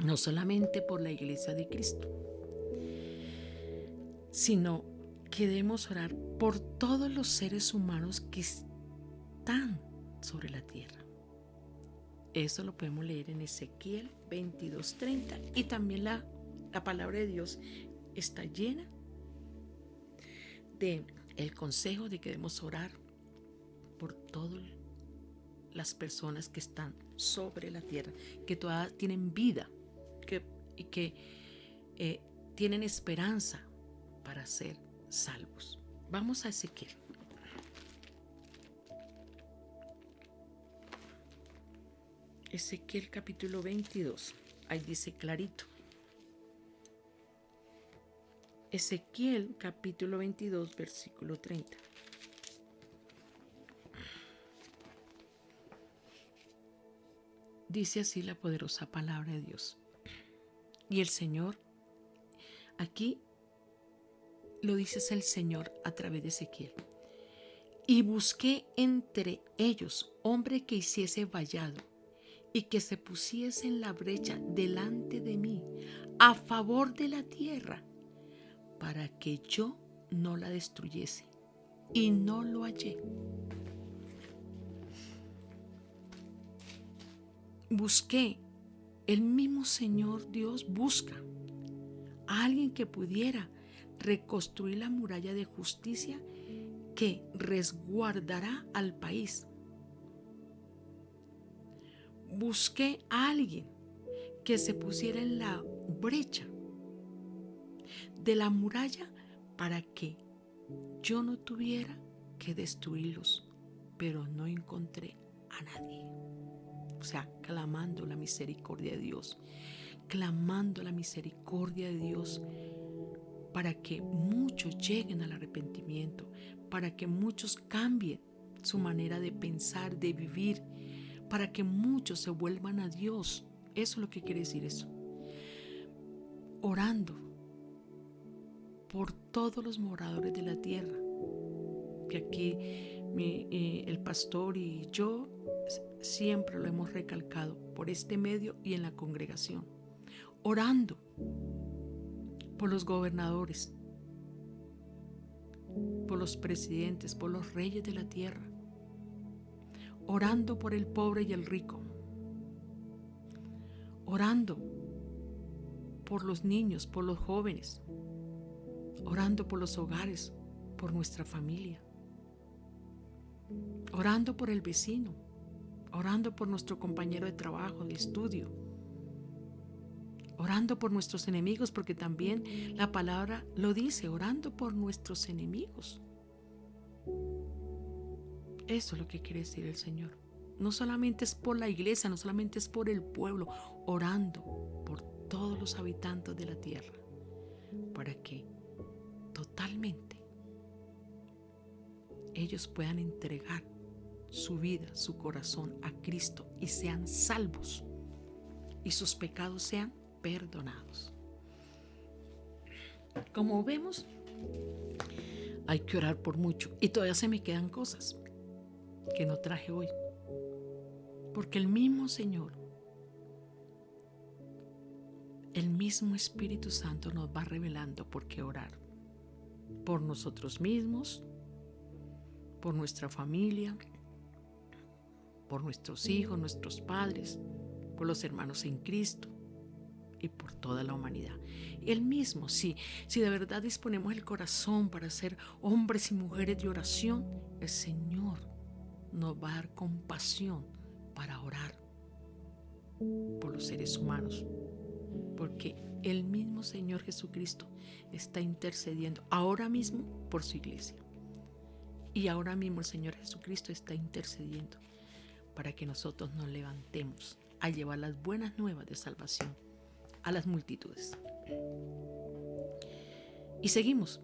no solamente por la iglesia de Cristo, sino que debemos orar por todos los seres humanos que están sobre la tierra. Eso lo podemos leer en Ezequiel 22:30, y también la palabra de Dios está llena de el consejo de que debemos orar por todas las personas que están sobre la tierra, que todavía tienen vida, y que tienen esperanza para ser salvos. Vamos a Ezequiel. Ezequiel capítulo 22. Ahí dice clarito. Ezequiel capítulo 22, versículo 30. Dice así la poderosa palabra de Dios. Y el Señor, aquí lo dice el Señor a través de Ezequiel. Y busqué entre ellos hombre que hiciese vallado y que se pusiese en la brecha delante de mí a favor de la tierra, para que yo no la destruyese. Y no lo hallé. Busqué, el mismo Señor Dios busca a alguien que pudiera reconstruir la muralla de justicia que resguardará al país. Busqué a alguien que se pusiera en la brecha de la muralla para que yo no tuviera que destruirlos, pero no encontré a nadie. O sea, clamando la misericordia de Dios, clamando la misericordia de Dios para que muchos lleguen al arrepentimiento, para que muchos cambien su manera de pensar, de vivir, para que muchos se vuelvan a Dios. Eso es lo que quiere decir eso. Orando por todos los moradores de la tierra, que aquí el pastor y yo siempre lo hemos recalcado por este medio y en la congregación. Orando por los gobernadores, por los presidentes, por los reyes de la tierra. Orando por el pobre y el rico. Orando por los niños, por los jóvenes. Orando por los hogares, por nuestra familia. Orando por el vecino. Orando por nuestro compañero de trabajo, de estudio. Orando por nuestros enemigos, porque también la palabra lo dice, orando por nuestros enemigos. Eso es lo que quiere decir el Señor. No solamente es por la iglesia, no solamente es por el pueblo, orando por todos los habitantes de la tierra, para que totalmente ellos puedan entregar su vida, su corazón a Cristo y sean salvos y sus pecados sean perdonados. Como vemos, hay que orar por mucho y todavía se me quedan cosas que no traje hoy, porque el mismo Señor, el mismo Espíritu Santo nos va revelando por qué orar, por nosotros mismos, por nuestra familia, por nuestros hijos, nuestros padres, por los hermanos en Cristo y por toda la humanidad. Él mismo, si de verdad disponemos el corazón para ser hombres y mujeres de oración, el Señor nos va a dar compasión para orar por los seres humanos, porque el mismo Señor Jesucristo está intercediendo ahora mismo por su iglesia. Y ahora mismo el Señor Jesucristo está intercediendo para que nosotros nos levantemos a llevar las buenas nuevas de salvación a las multitudes. Y seguimos.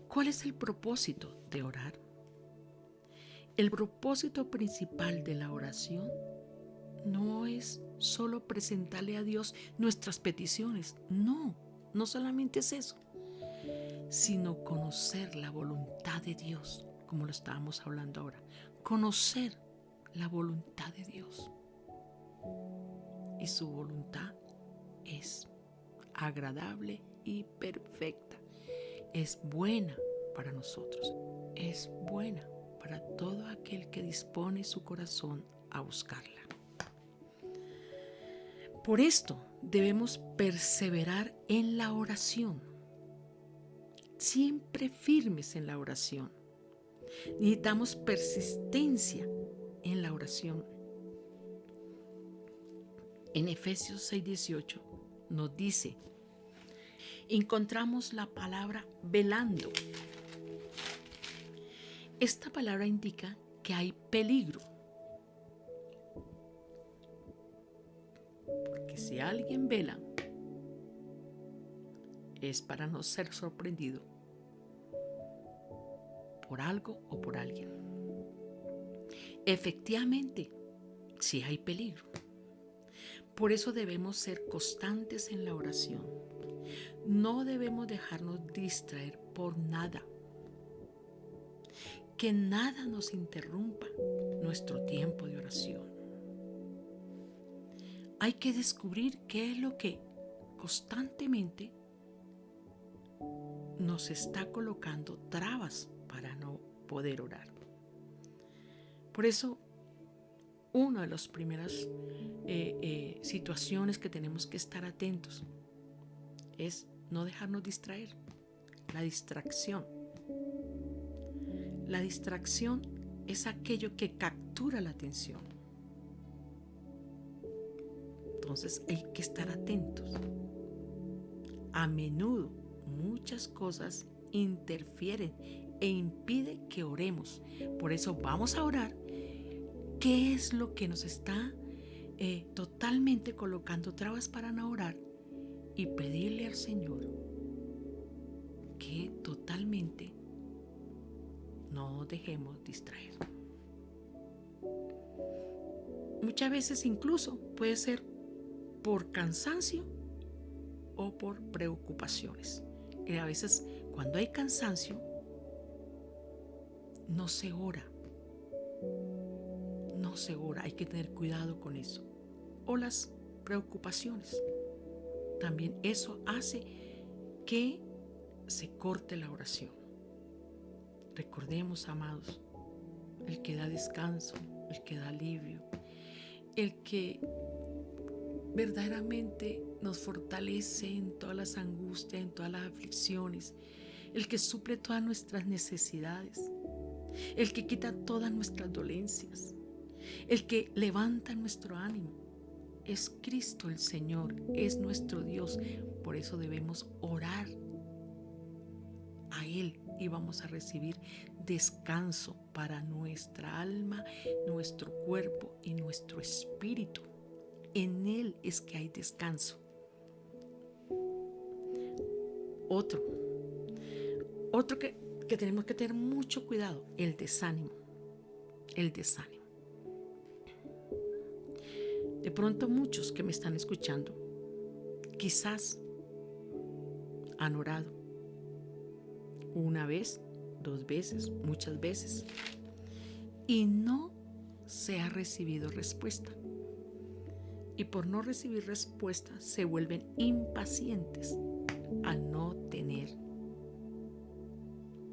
¿Cuál es el propósito de orar? El propósito principal de la oración no es solo presentarle a Dios nuestras peticiones. No solamente es eso, sino conocer la voluntad de Dios, como lo estábamos hablando ahora. Conocer la voluntad de Dios. Y su voluntad es agradable y perfecta. Es buena para nosotros. Es buena para todo aquel que dispone su corazón a buscarla. Por esto debemos perseverar en la oración. Siempre firmes en la oración. Necesitamos persistencia en la oración. En Efesios 6:18 nos dice: encontramos la palabra velando. Esta palabra indica que hay peligro. Porque si alguien vela, es para no ser sorprendido por algo o por alguien. Efectivamente, sí hay peligro. Por eso debemos ser constantes en la oración. No debemos dejarnos distraer por nada. Que nada nos interrumpa nuestro tiempo de oración. Hay que descubrir qué es lo que constantemente nos está colocando trabas para no poder orar. Por eso, una de las primeras situaciones que tenemos que estar atentos es no dejarnos distraer. La distracción. La distracción es aquello que captura la atención. Entonces hay que estar atentos. A menudo muchas cosas interfieren e impiden que oremos. Por eso vamos a orar. ¿Qué es lo que nos está totalmente colocando trabas para no orar? Y pedirle al Señor que totalmente no dejemos distraer. Muchas veces incluso puede ser por cansancio o por preocupaciones. Y a veces cuando hay cansancio no se ora. No se ora, hay que tener cuidado con eso. O las preocupaciones. También eso hace que se corte la oración. Recordemos, amados, el que da descanso, el que da alivio, el que verdaderamente nos fortalece en todas las angustias, en todas las aflicciones, el que suple todas nuestras necesidades, el que quita todas nuestras dolencias, el que levanta nuestro ánimo. Es Cristo el Señor, es nuestro Dios. Por eso debemos orar a Él y vamos a recibir descanso para nuestra alma, nuestro cuerpo y nuestro espíritu. En Él es que hay descanso. Otro que tenemos que tener mucho cuidado, el desánimo. El desánimo. De pronto muchos que me están escuchando quizás han orado una vez, 2 veces, muchas veces y no se ha recibido respuesta. Y por no recibir respuesta se vuelven impacientes al no tener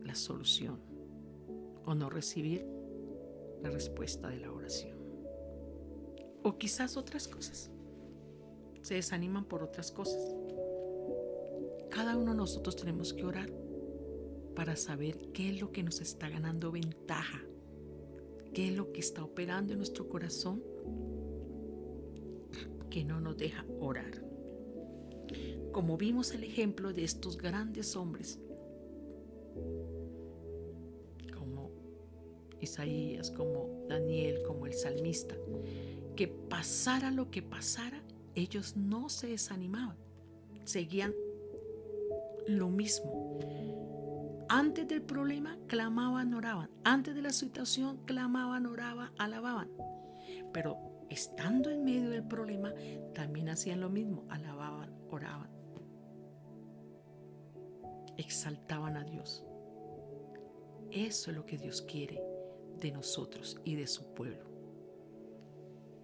la solución o no recibir la respuesta de la oración. O quizás otras cosas. Se desaniman por otras cosas. Cada uno de nosotros tenemos que orar para saber qué es lo que nos está ganando ventaja, qué es lo que está operando en nuestro corazón que no nos deja orar. Como vimos el ejemplo de estos grandes hombres, como Isaías, como Daniel, como el salmista, que pasara lo que pasara, ellos no se desanimaban, seguían lo mismo. Antes del problema clamaban, oraban. Antes de la situación clamaban, oraban, alababan. Pero estando en medio del problema también hacían lo mismo, alababan, oraban, exaltaban a Dios. Eso es lo que Dios quiere de nosotros y de su pueblo.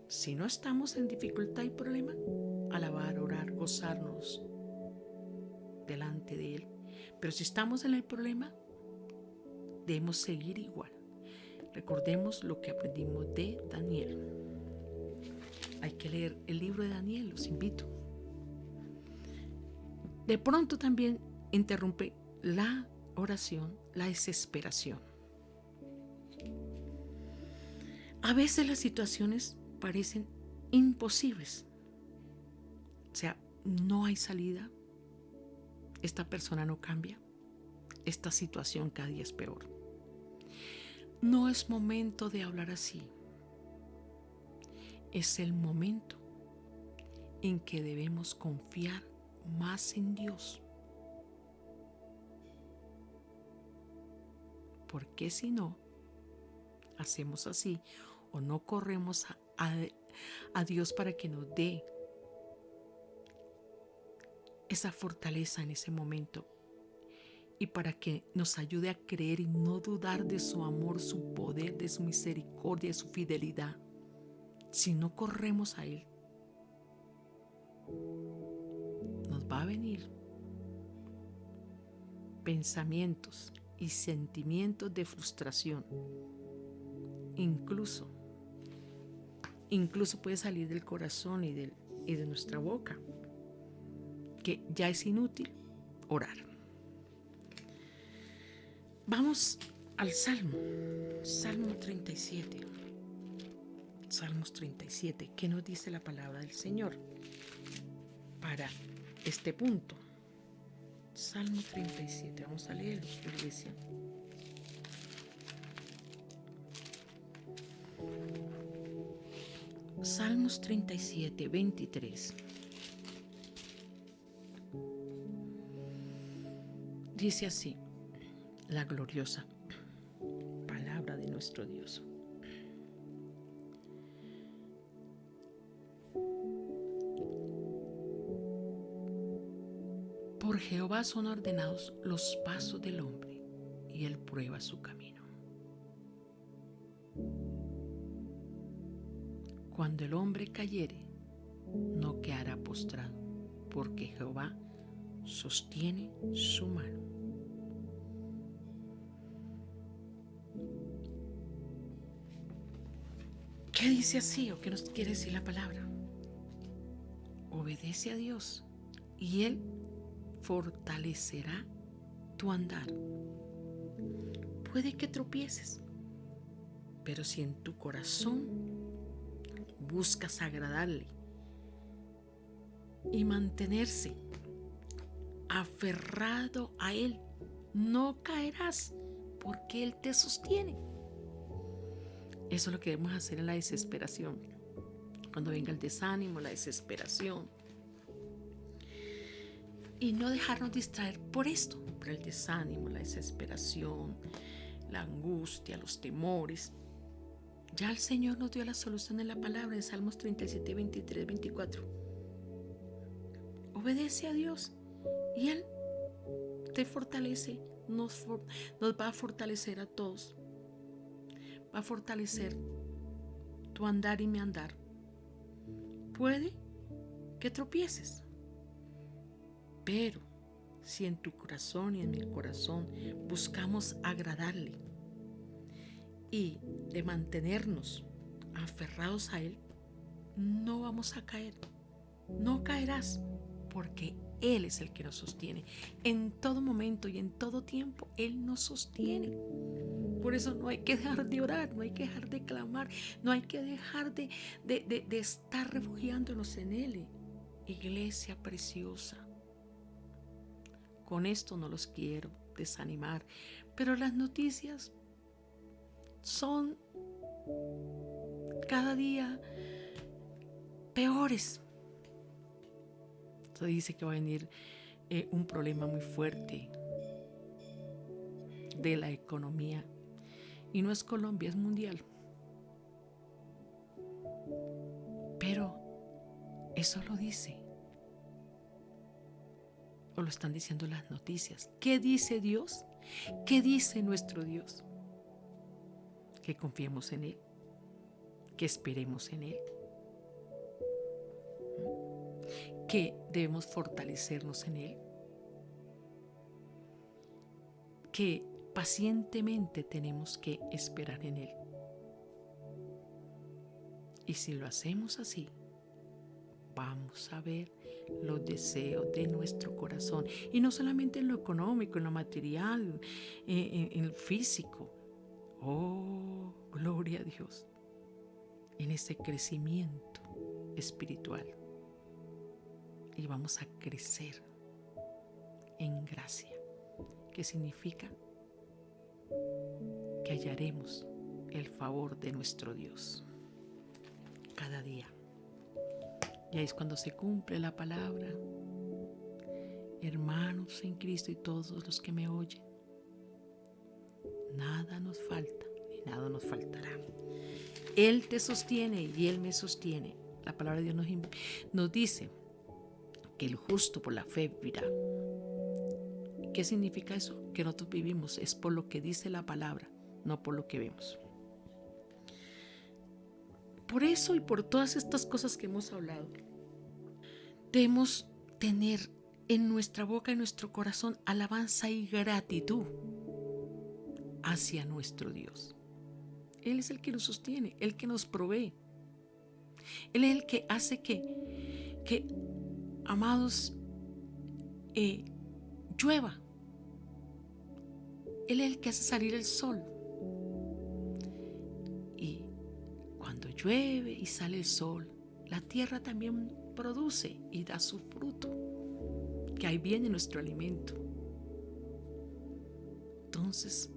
Si no estamos en dificultad y problema, alabar, orar, gozarnos delante de Él. Pero si estamos en el problema, debemos seguir igual. Recordemos lo que aprendimos de Daniel. Hay que leer el libro de Daniel, los invito. De pronto también interrumpe la oración, la desesperación. A veces las situaciones parecen imposibles. O sea, no hay salida, esta persona no cambia, esta situación cada día es peor. No es momento de hablar así. Es el momento en que debemos confiar más en Dios. Porque si no hacemos así o no corremos a Dios para que nos dé esa fortaleza en ese momento y para que nos ayude a creer y no dudar de su amor, su poder, de su misericordia, de su fidelidad. Si no corremos a Él, nos va a venir pensamientos y sentimientos de frustración. Incluso puede salir del corazón y de nuestra boca que ya es inútil orar. Vamos al Salmo 37. Salmos 37. ¿Qué nos dice la palabra del Señor para este punto? Salmo 37. Vamos a leerlo, iglesia. Salmos 37, 23. Dice así la gloriosa palabra de nuestro Dios. Por Jehová son ordenados los pasos del hombre, y él prueba su camino. Cuando el hombre cayere, no quedará postrado, porque Jehová sostiene su mano. ¿Qué dice así o qué nos quiere decir la palabra? Obedece a Dios y Él fortalecerá tu andar. Puede que tropieces, pero si en tu corazón buscas agradarle y mantenerse aferrado a Él, no caerás porque Él te sostiene. Eso es lo que debemos hacer en la desesperación. Cuando venga el desánimo, la desesperación. Y no dejarnos distraer por esto, por el desánimo, la desesperación, la angustia, los temores. Ya el Señor nos dio la solución en la palabra en Salmos 37, 23, 24. Obedece a Dios y Él te fortalece, nos va a fortalecer a todos. Va a fortalecer tu andar y mi andar. Puede que tropieces, pero si en tu corazón y en mi corazón buscamos agradarle y de mantenernos aferrados a Él, no vamos a caer. No caerás porque Él es el que nos sostiene. En todo momento y en todo tiempo Él nos sostiene. Por eso no hay que dejar de orar, no hay que dejar de clamar, no hay que dejar de estar refugiándonos en Él. Iglesia preciosa, con esto no los quiero desanimar, pero las noticias son cada día peores. Se dice que va a venir un problema muy fuerte de la economía. Y no es Colombia, es mundial. Pero eso lo dice, o lo están diciendo las noticias. ¿Qué dice Dios? ¿Qué dice nuestro Dios? Que confiemos en Él, que esperemos en Él, que debemos fortalecernos en Él, que pacientemente tenemos que esperar en Él. Y si lo hacemos así, vamos a ver los deseos de nuestro corazón. Y no solamente en lo económico, en lo material, en el físico. Oh, gloria a Dios. En ese crecimiento espiritual. Y vamos a crecer en gracia, que significa que hallaremos el favor de nuestro Dios cada día. Y ahí es cuando se cumple la palabra. Hermanos en Cristo y todos los que me oyen, nada nos falta ni nada nos faltará. Él te sostiene y Él me sostiene. La palabra de Dios nos dice que el justo por la fe vivirá. ¿Qué significa eso? Que nosotros vivimos es por lo que dice la palabra, no por lo que vemos. Por eso y por todas estas cosas que hemos hablado, debemos tener en nuestra boca y nuestro corazón alabanza y gratitud hacia nuestro Dios. Él es el que nos sostiene, el que nos provee. Él es el que hace que amados, llueva. Él es el que hace salir el sol. Y cuando llueve y sale el sol, la tierra también produce y da su fruto, que ahí viene nuestro alimento. Entonces,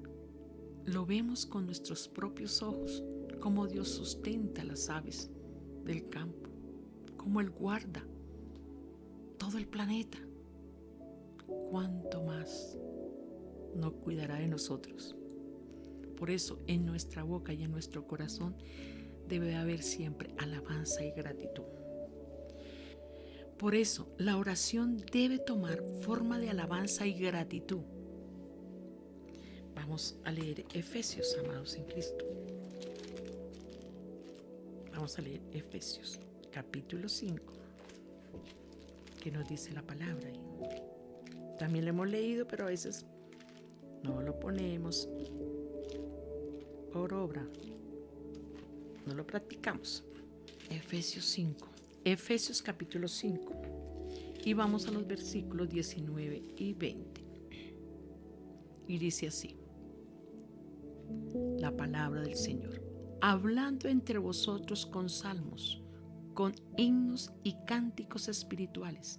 lo vemos con nuestros propios ojos, cómo Dios sustenta a las aves del campo, cómo Él guarda todo el planeta. ¿Cuánto más no cuidará de nosotros? Por eso, en nuestra boca y en nuestro corazón debe haber siempre alabanza y gratitud. Por eso, la oración debe tomar forma de alabanza y gratitud. Vamos a leer Efesios, amados en Cristo. Vamos a leer Efesios, capítulo 5, que nos dice la palabra ahí. También lo hemos leído, pero a veces no lo ponemos por obra, no lo practicamos. Efesios capítulo 5, y vamos a los versículos 19 y 20. Y dice así la palabra del Señor: hablando entre vosotros con salmos, con himnos y cánticos espirituales,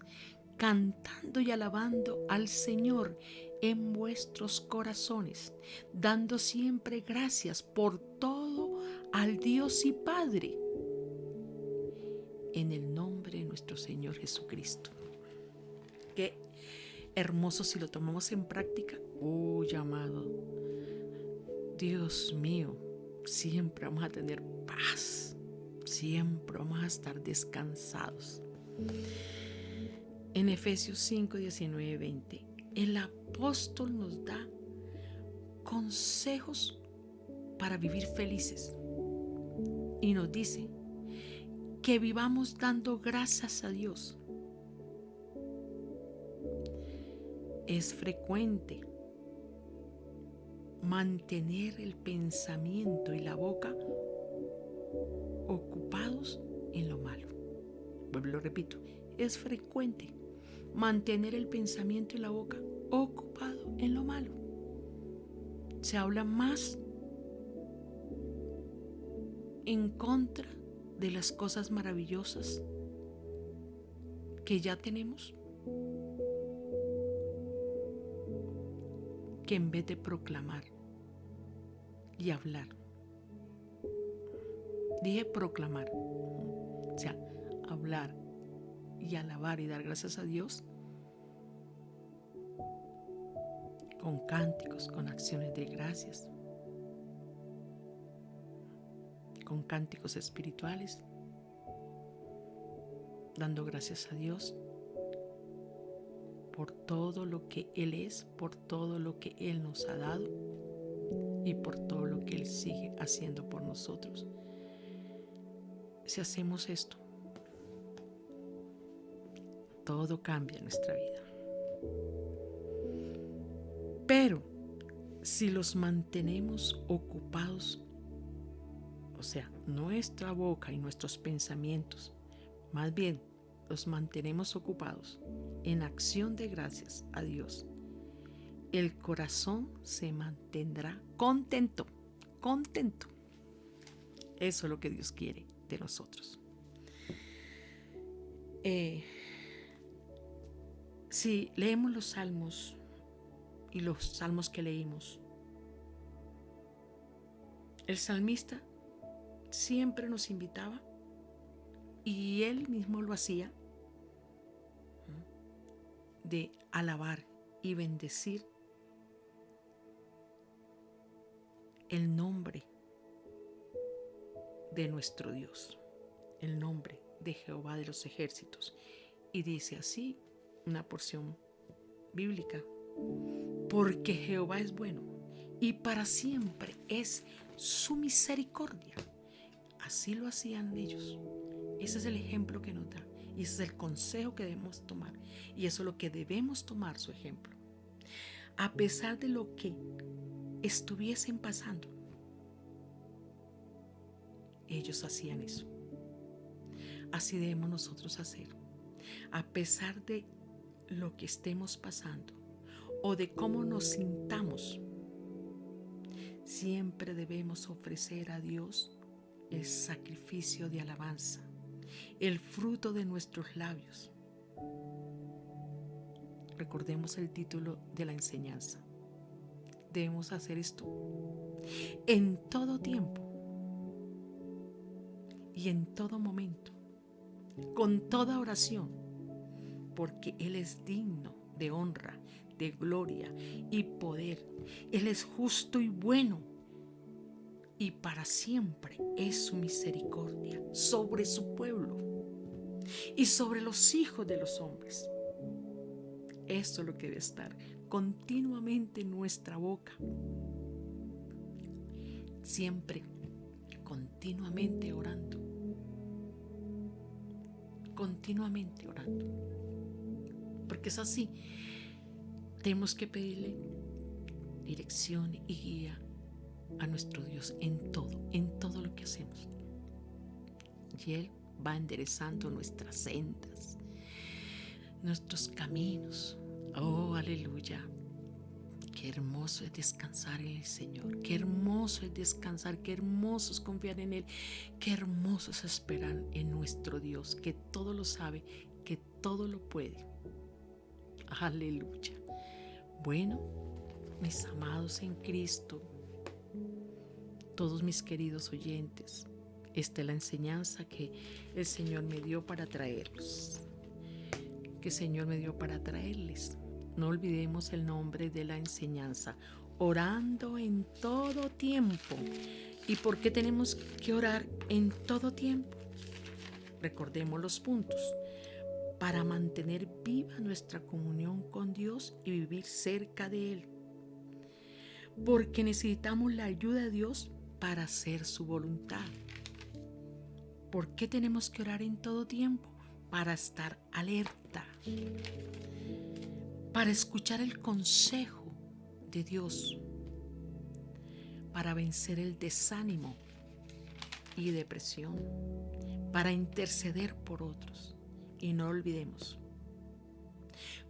cantando y alabando al Señor en vuestros corazones, dando siempre gracias por todo al Dios y Padre, en el nombre de nuestro Señor Jesucristo. Qué hermoso si lo tomamos en práctica. Amado Dios mío, siempre vamos a tener paz, siempre vamos a estar descansados. En Efesios 5, 19, 20, el apóstol nos da consejos para vivir felices y nos dice que vivamos dando gracias a Dios. Es frecuente mantener el pensamiento y la boca ocupados en lo malo. Lo repito, es frecuente mantener el pensamiento y la boca ocupado en lo malo. Se habla más en contra de las cosas maravillosas que ya tenemos, que en vez de proclamar y hablar. Dije proclamar, o sea, hablar y alabar y dar gracias a Dios con cánticos, con acciones de gracias, con cánticos espirituales, dando gracias a Dios por todo lo que Él es, por todo lo que Él nos ha dado y por todo lo que Él sigue haciendo por nosotros. Si hacemos esto, todo cambia en nuestra vida. Pero si los mantenemos ocupados, o sea, nuestra boca y nuestros pensamientos, más bien los mantenemos ocupados en acción de gracias a Dios, el corazón se mantendrá contento. Eso es lo que Dios quiere de Si leemos los salmos y los salmos que leímos, el salmista siempre nos invitaba, y él mismo lo hacía, de alabar y bendecir el nombre de nuestro Dios, el nombre de Jehová de los ejércitos. Y dice así una porción bíblica: porque Jehová es bueno y para siempre es su misericordia. Así lo hacían ellos. Ese es el ejemplo que nos da, y ese es el consejo que debemos tomar, y eso es lo que debemos tomar, su ejemplo. A pesar de lo que estuviesen pasando, ellos hacían eso. Así debemos nosotros hacer. A pesar de lo que estemos pasando o de cómo nos sintamos, siempre debemos ofrecer a Dios el sacrificio de alabanza, el fruto de nuestros labios. Recordemos el título de la enseñanza. Debemos hacer esto en todo tiempo y en todo momento, con toda oración, porque Él es digno de honra, de gloria y poder. Él es justo y bueno, y para siempre es su misericordia sobre su pueblo y sobre los hijos de los hombres. Esto es lo que debe estar continuamente en nuestra boca. Siempre, continuamente orando. Continuamente orando. Porque es así. Tenemos que pedirle dirección y guía a nuestro Dios en todo lo que hacemos. Y Él va enderezando nuestras sendas, nuestros caminos. Oh, aleluya. Qué hermoso es descansar en el Señor. Qué hermoso es descansar. Qué hermoso es confiar en Él. Qué hermoso es esperar en nuestro Dios, que todo lo sabe, que todo lo puede. Aleluya. Bueno, mis amados en Cristo, todos mis queridos oyentes, esta es la enseñanza que el Señor me dio para traerlos. Que el Señor me dio para traerles. No olvidemos el nombre de la enseñanza: orando en todo tiempo. ¿Y por qué tenemos que orar en todo tiempo? Recordemos los puntos: para mantener viva nuestra comunión con Dios y vivir cerca de Él. Porque necesitamos la ayuda de Dios para hacer su voluntad. ¿Por qué tenemos que orar en todo tiempo? Para estar alerta, para escuchar el consejo de Dios, para vencer el desánimo y depresión, para interceder por otros. Y no olvidemos,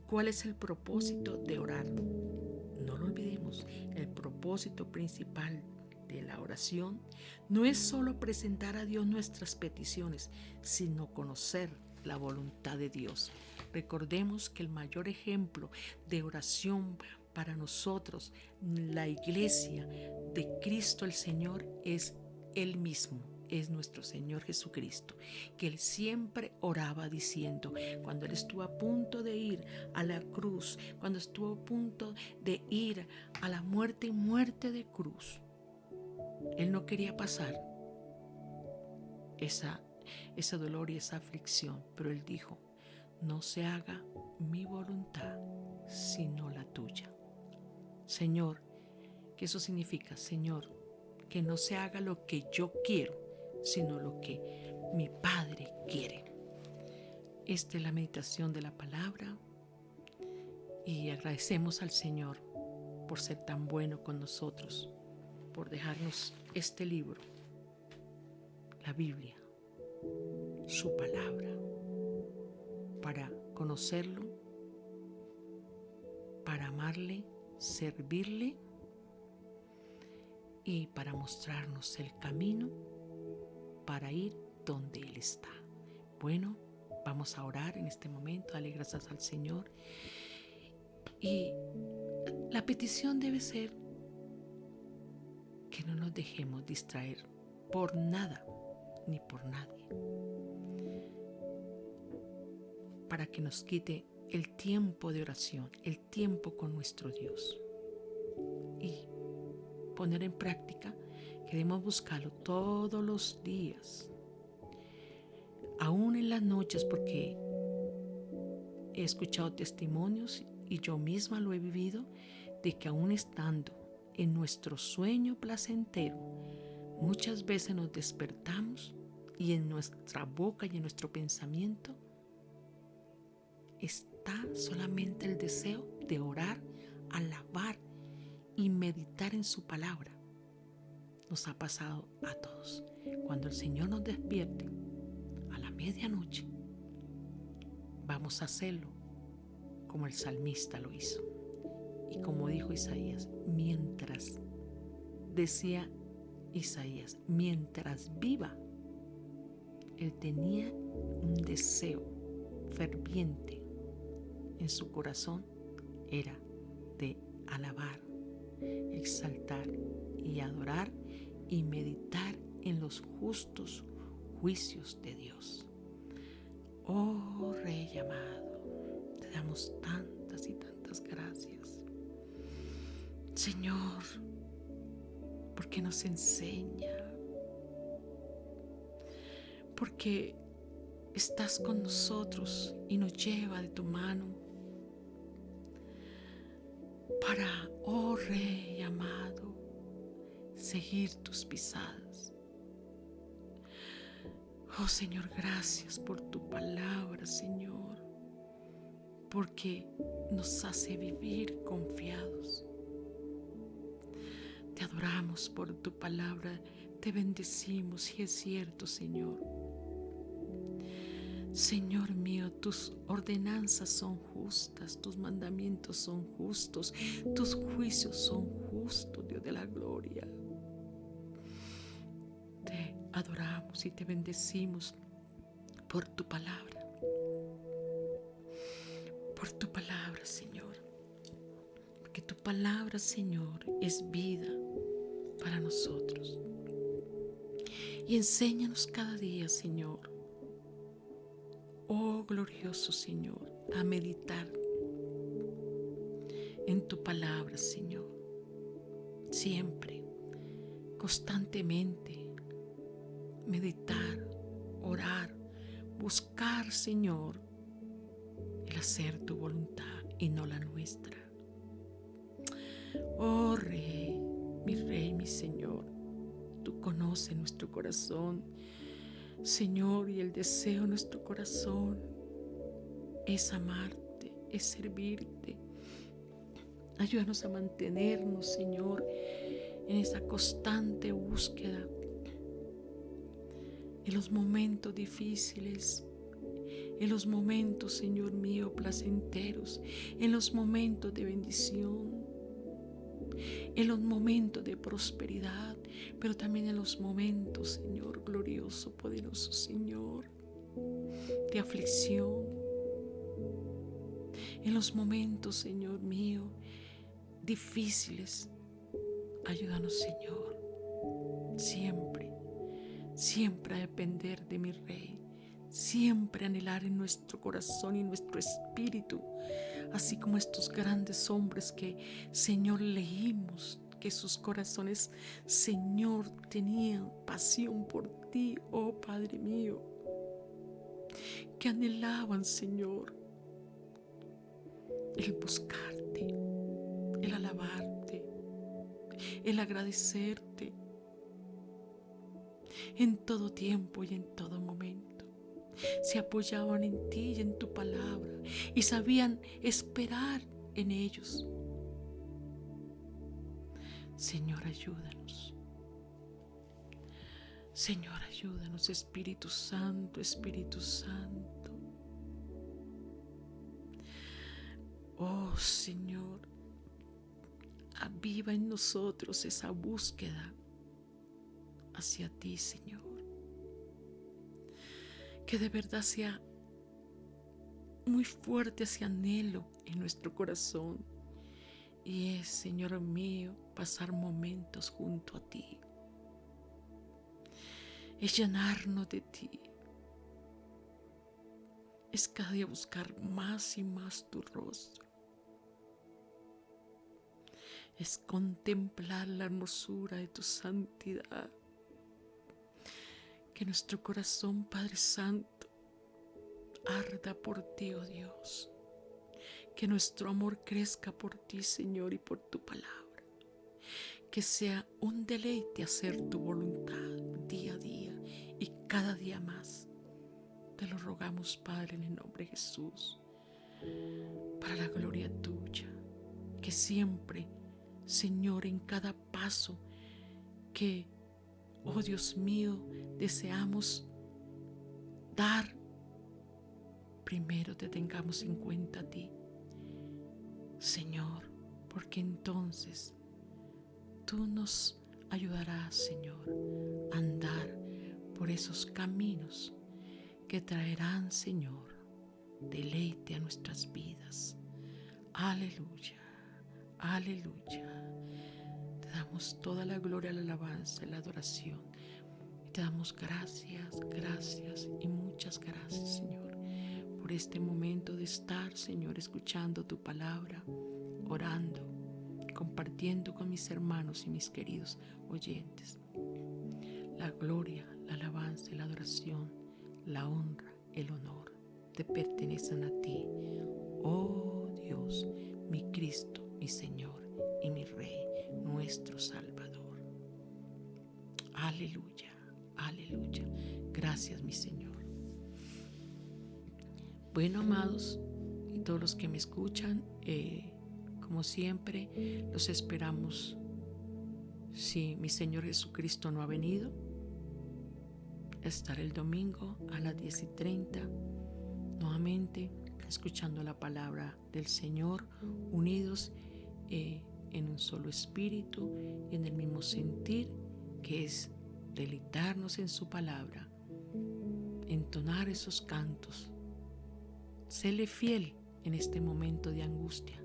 ¿cuál es el propósito de orar? No lo olvidemos, el propósito principal de la oración no es solo presentar a Dios nuestras peticiones, sino conocer la voluntad de Dios. Recordemos que el mayor ejemplo de oración para nosotros, la iglesia de Cristo el Señor, es Él mismo. Es nuestro Señor Jesucristo, que Él siempre oraba diciendo, cuando Él estuvo a punto de ir a la cruz, cuando estuvo a punto de ir a la muerte y muerte de cruz, Él no quería pasar ese dolor y esa aflicción, pero Él dijo: no se haga mi voluntad, sino la tuya. Señor, ¿qué eso significa? Señor, que no se haga lo que yo quiero, sino lo que mi Padre quiere. Esta es la meditación de la palabra, y agradecemos al Señor por ser tan bueno con nosotros, por dejarnos este libro, la Biblia, su palabra, para conocerlo, para amarle, servirle y para mostrarnos el camino para ir donde Él está. Bueno, Vamos a orar en este momento, darle gracias al Señor. Y la petición debe ser que no nos dejemos distraer por nada ni por nadie, para que nos quite el tiempo de oración, el tiempo con nuestro Dios. Y poner en práctica que debemos buscarlo todos los días, aún en las noches, porque he escuchado testimonios y yo misma lo he vivido, de que aún estando en nuestro sueño placentero, muchas veces nos despertamos y en nuestra boca y en nuestro pensamiento está solamente el deseo de orar, alabar y meditar en su palabra. Nos ha pasado a todos. Cuando el Señor nos despierte a la medianoche, vamos a hacerlo como el salmista lo hizo. Y como dijo Isaías, decía Isaías, mientras viva, él tenía un deseo ferviente en su corazón, era de alabar, exaltar y adorar y meditar en los justos juicios de Dios. Oh Rey amado, te damos tantas y tantas gracias, Señor, porque nos enseña, porque estás con nosotros y nos lleva de tu mano para, oh Rey amado, seguir tus pisadas. Oh Señor, gracias por tu palabra, Señor, porque nos hace vivir confiados. Te adoramos por tu palabra, te bendecimos y es cierto, Señor. Señor mío, tus ordenanzas son justas, tus mandamientos son justos, tus juicios son justos, Dios de la gloria. Te adoramos y te bendecimos por tu palabra, Señor, porque tu palabra, Señor, es vida para nosotros. Y enséñanos cada día, Señor, oh glorioso Señor, a meditar en tu palabra, Señor, siempre, constantemente, meditar, orar, buscar, Señor, el hacer tu voluntad y no la nuestra. Oh Rey, mi Señor, tú conoces nuestro corazón, Señor, y el deseo de nuestro corazón es amarte, es servirte. Ayúdanos a mantenernos, Señor, en esa constante búsqueda, en los momentos difíciles, en los momentos, Señor mío, placenteros, en los momentos de bendición, en los momentos de prosperidad, pero también en los momentos, Señor, glorioso, poderoso, Señor, de aflicción, en los momentos, Señor mío, difíciles. Ayúdanos, Señor, siempre a depender de mi Rey, siempre anhelar en nuestro corazón y nuestro espíritu, así como estos grandes hombres que, Señor, leímos, que sus corazones, Señor, tenían pasión por ti, oh Padre mío, que anhelaban, Señor, el buscarte, el alabarte, el agradecerte en todo tiempo y en todo momento. Se apoyaban en ti y en tu palabra y sabían esperar en ellos. Señor, ayúdanos. Señor, ayúdanos, Espíritu Santo, Espíritu Santo. Oh Señor, aviva en nosotros esa búsqueda hacia ti, Señor. Que de verdad sea muy fuerte ese anhelo en nuestro corazón. Y es, Señor mío, pasar momentos junto a ti. Es llenarnos de ti. Es cada día buscar más y más tu rostro. Es contemplar la hermosura de tu santidad. Que nuestro corazón, Padre Santo, arda por ti, oh Dios. Que nuestro amor crezca por ti, Señor, y por tu palabra. Que sea un deleite hacer tu voluntad día a día y cada día más. Te lo rogamos, Padre, en el nombre de Jesús, para la gloria tuya. Que siempre, Señor, en cada paso que, oh Dios mío, deseamos dar, primero te tengamos en cuenta a ti, Señor, porque entonces tú nos ayudarás, Señor, a andar por esos caminos que traerán, Señor, deleite a nuestras vidas. Aleluya, aleluya. Te damos toda la gloria, la alabanza y la adoración. Y te damos gracias, gracias y muchas gracias, Señor, por este momento de estar, Señor, escuchando tu palabra, orando, compartiendo con mis hermanos y mis queridos oyentes. La gloria, la alabanza y la adoración, la honra, el honor, te pertenecen a ti, oh Dios, mi Cristo, mi Señor y mi Rey, nuestro Salvador. Aleluya, aleluya. Gracias, mi Señor. Bueno, amados, y todos los que me escuchan, como siempre, los esperamos. Si mi Señor Jesucristo no ha venido, estar el domingo a las 10:30, nuevamente escuchando la palabra del Señor, unidos en un solo espíritu y en el mismo sentir, que es deleitarnos en su palabra, entonar esos cantos. Séle fiel en este momento de angustia,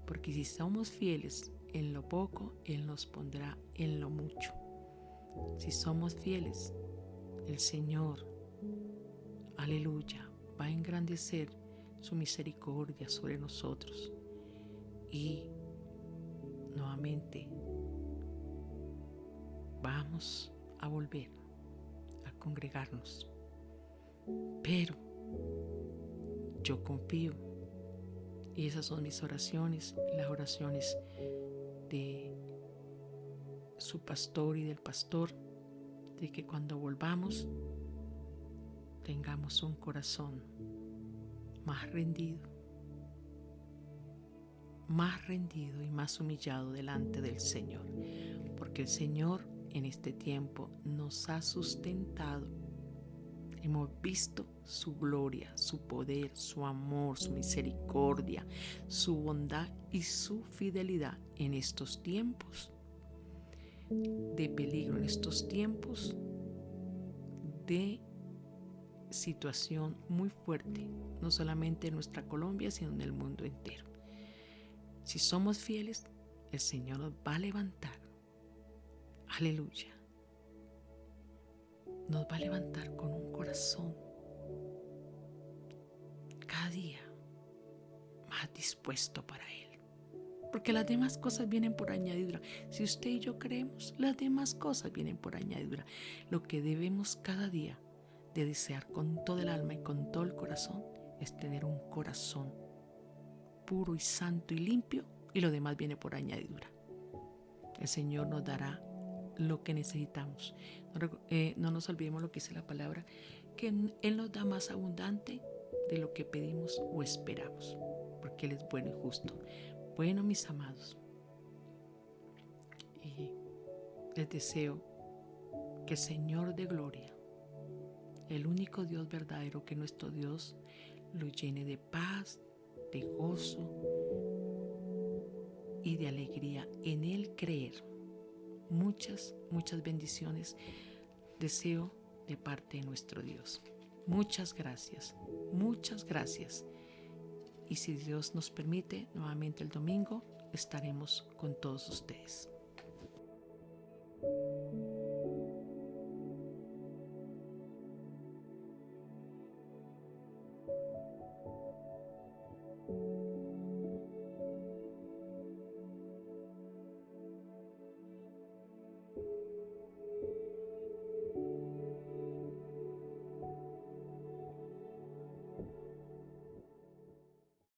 porque si somos fieles en lo poco, Él nos pondrá en lo mucho. Si somos fieles, el Señor, aleluya, va a engrandecer su misericordia sobre nosotros. Y nuevamente vamos a volver a congregarnos. Pero yo confío, y esas son mis oraciones, las oraciones de su pastor y del pastor, de que cuando volvamos tengamos un corazón más rendido y más humillado delante del Señor, porque el Señor en este tiempo nos ha sustentado. Hemos visto su gloria, su poder, su amor, su misericordia, su bondad y su fidelidad en estos tiempos de peligro, en estos tiempos de situación muy fuerte, no solamente en nuestra Colombia, sino en el mundo entero. Si somos fieles, el Señor nos va a levantar. Aleluya. Nos va a levantar con un corazón cada día más dispuesto para Él. Porque las demás cosas vienen por añadidura. Si usted y yo creemos, las demás cosas vienen por añadidura. Lo que debemos cada día de desear con todo el alma y con todo el corazón es tener un corazón puro y santo y limpio, y lo demás viene por añadidura. El Señor nos dará lo que necesitamos. No nos olvidemos lo que dice la palabra, que Él nos da más abundante de lo que pedimos o esperamos, porque Él es bueno y justo. Bueno, mis amados, y les deseo que el Señor de gloria, el único Dios verdadero, que nuestro Dios lo llene de paz, de gozo y de alegría en Él creer. Muchas, muchas bendiciones deseo de parte de nuestro Dios. Muchas gracias, y si Dios nos permite, nuevamente el domingo estaremos con todos ustedes.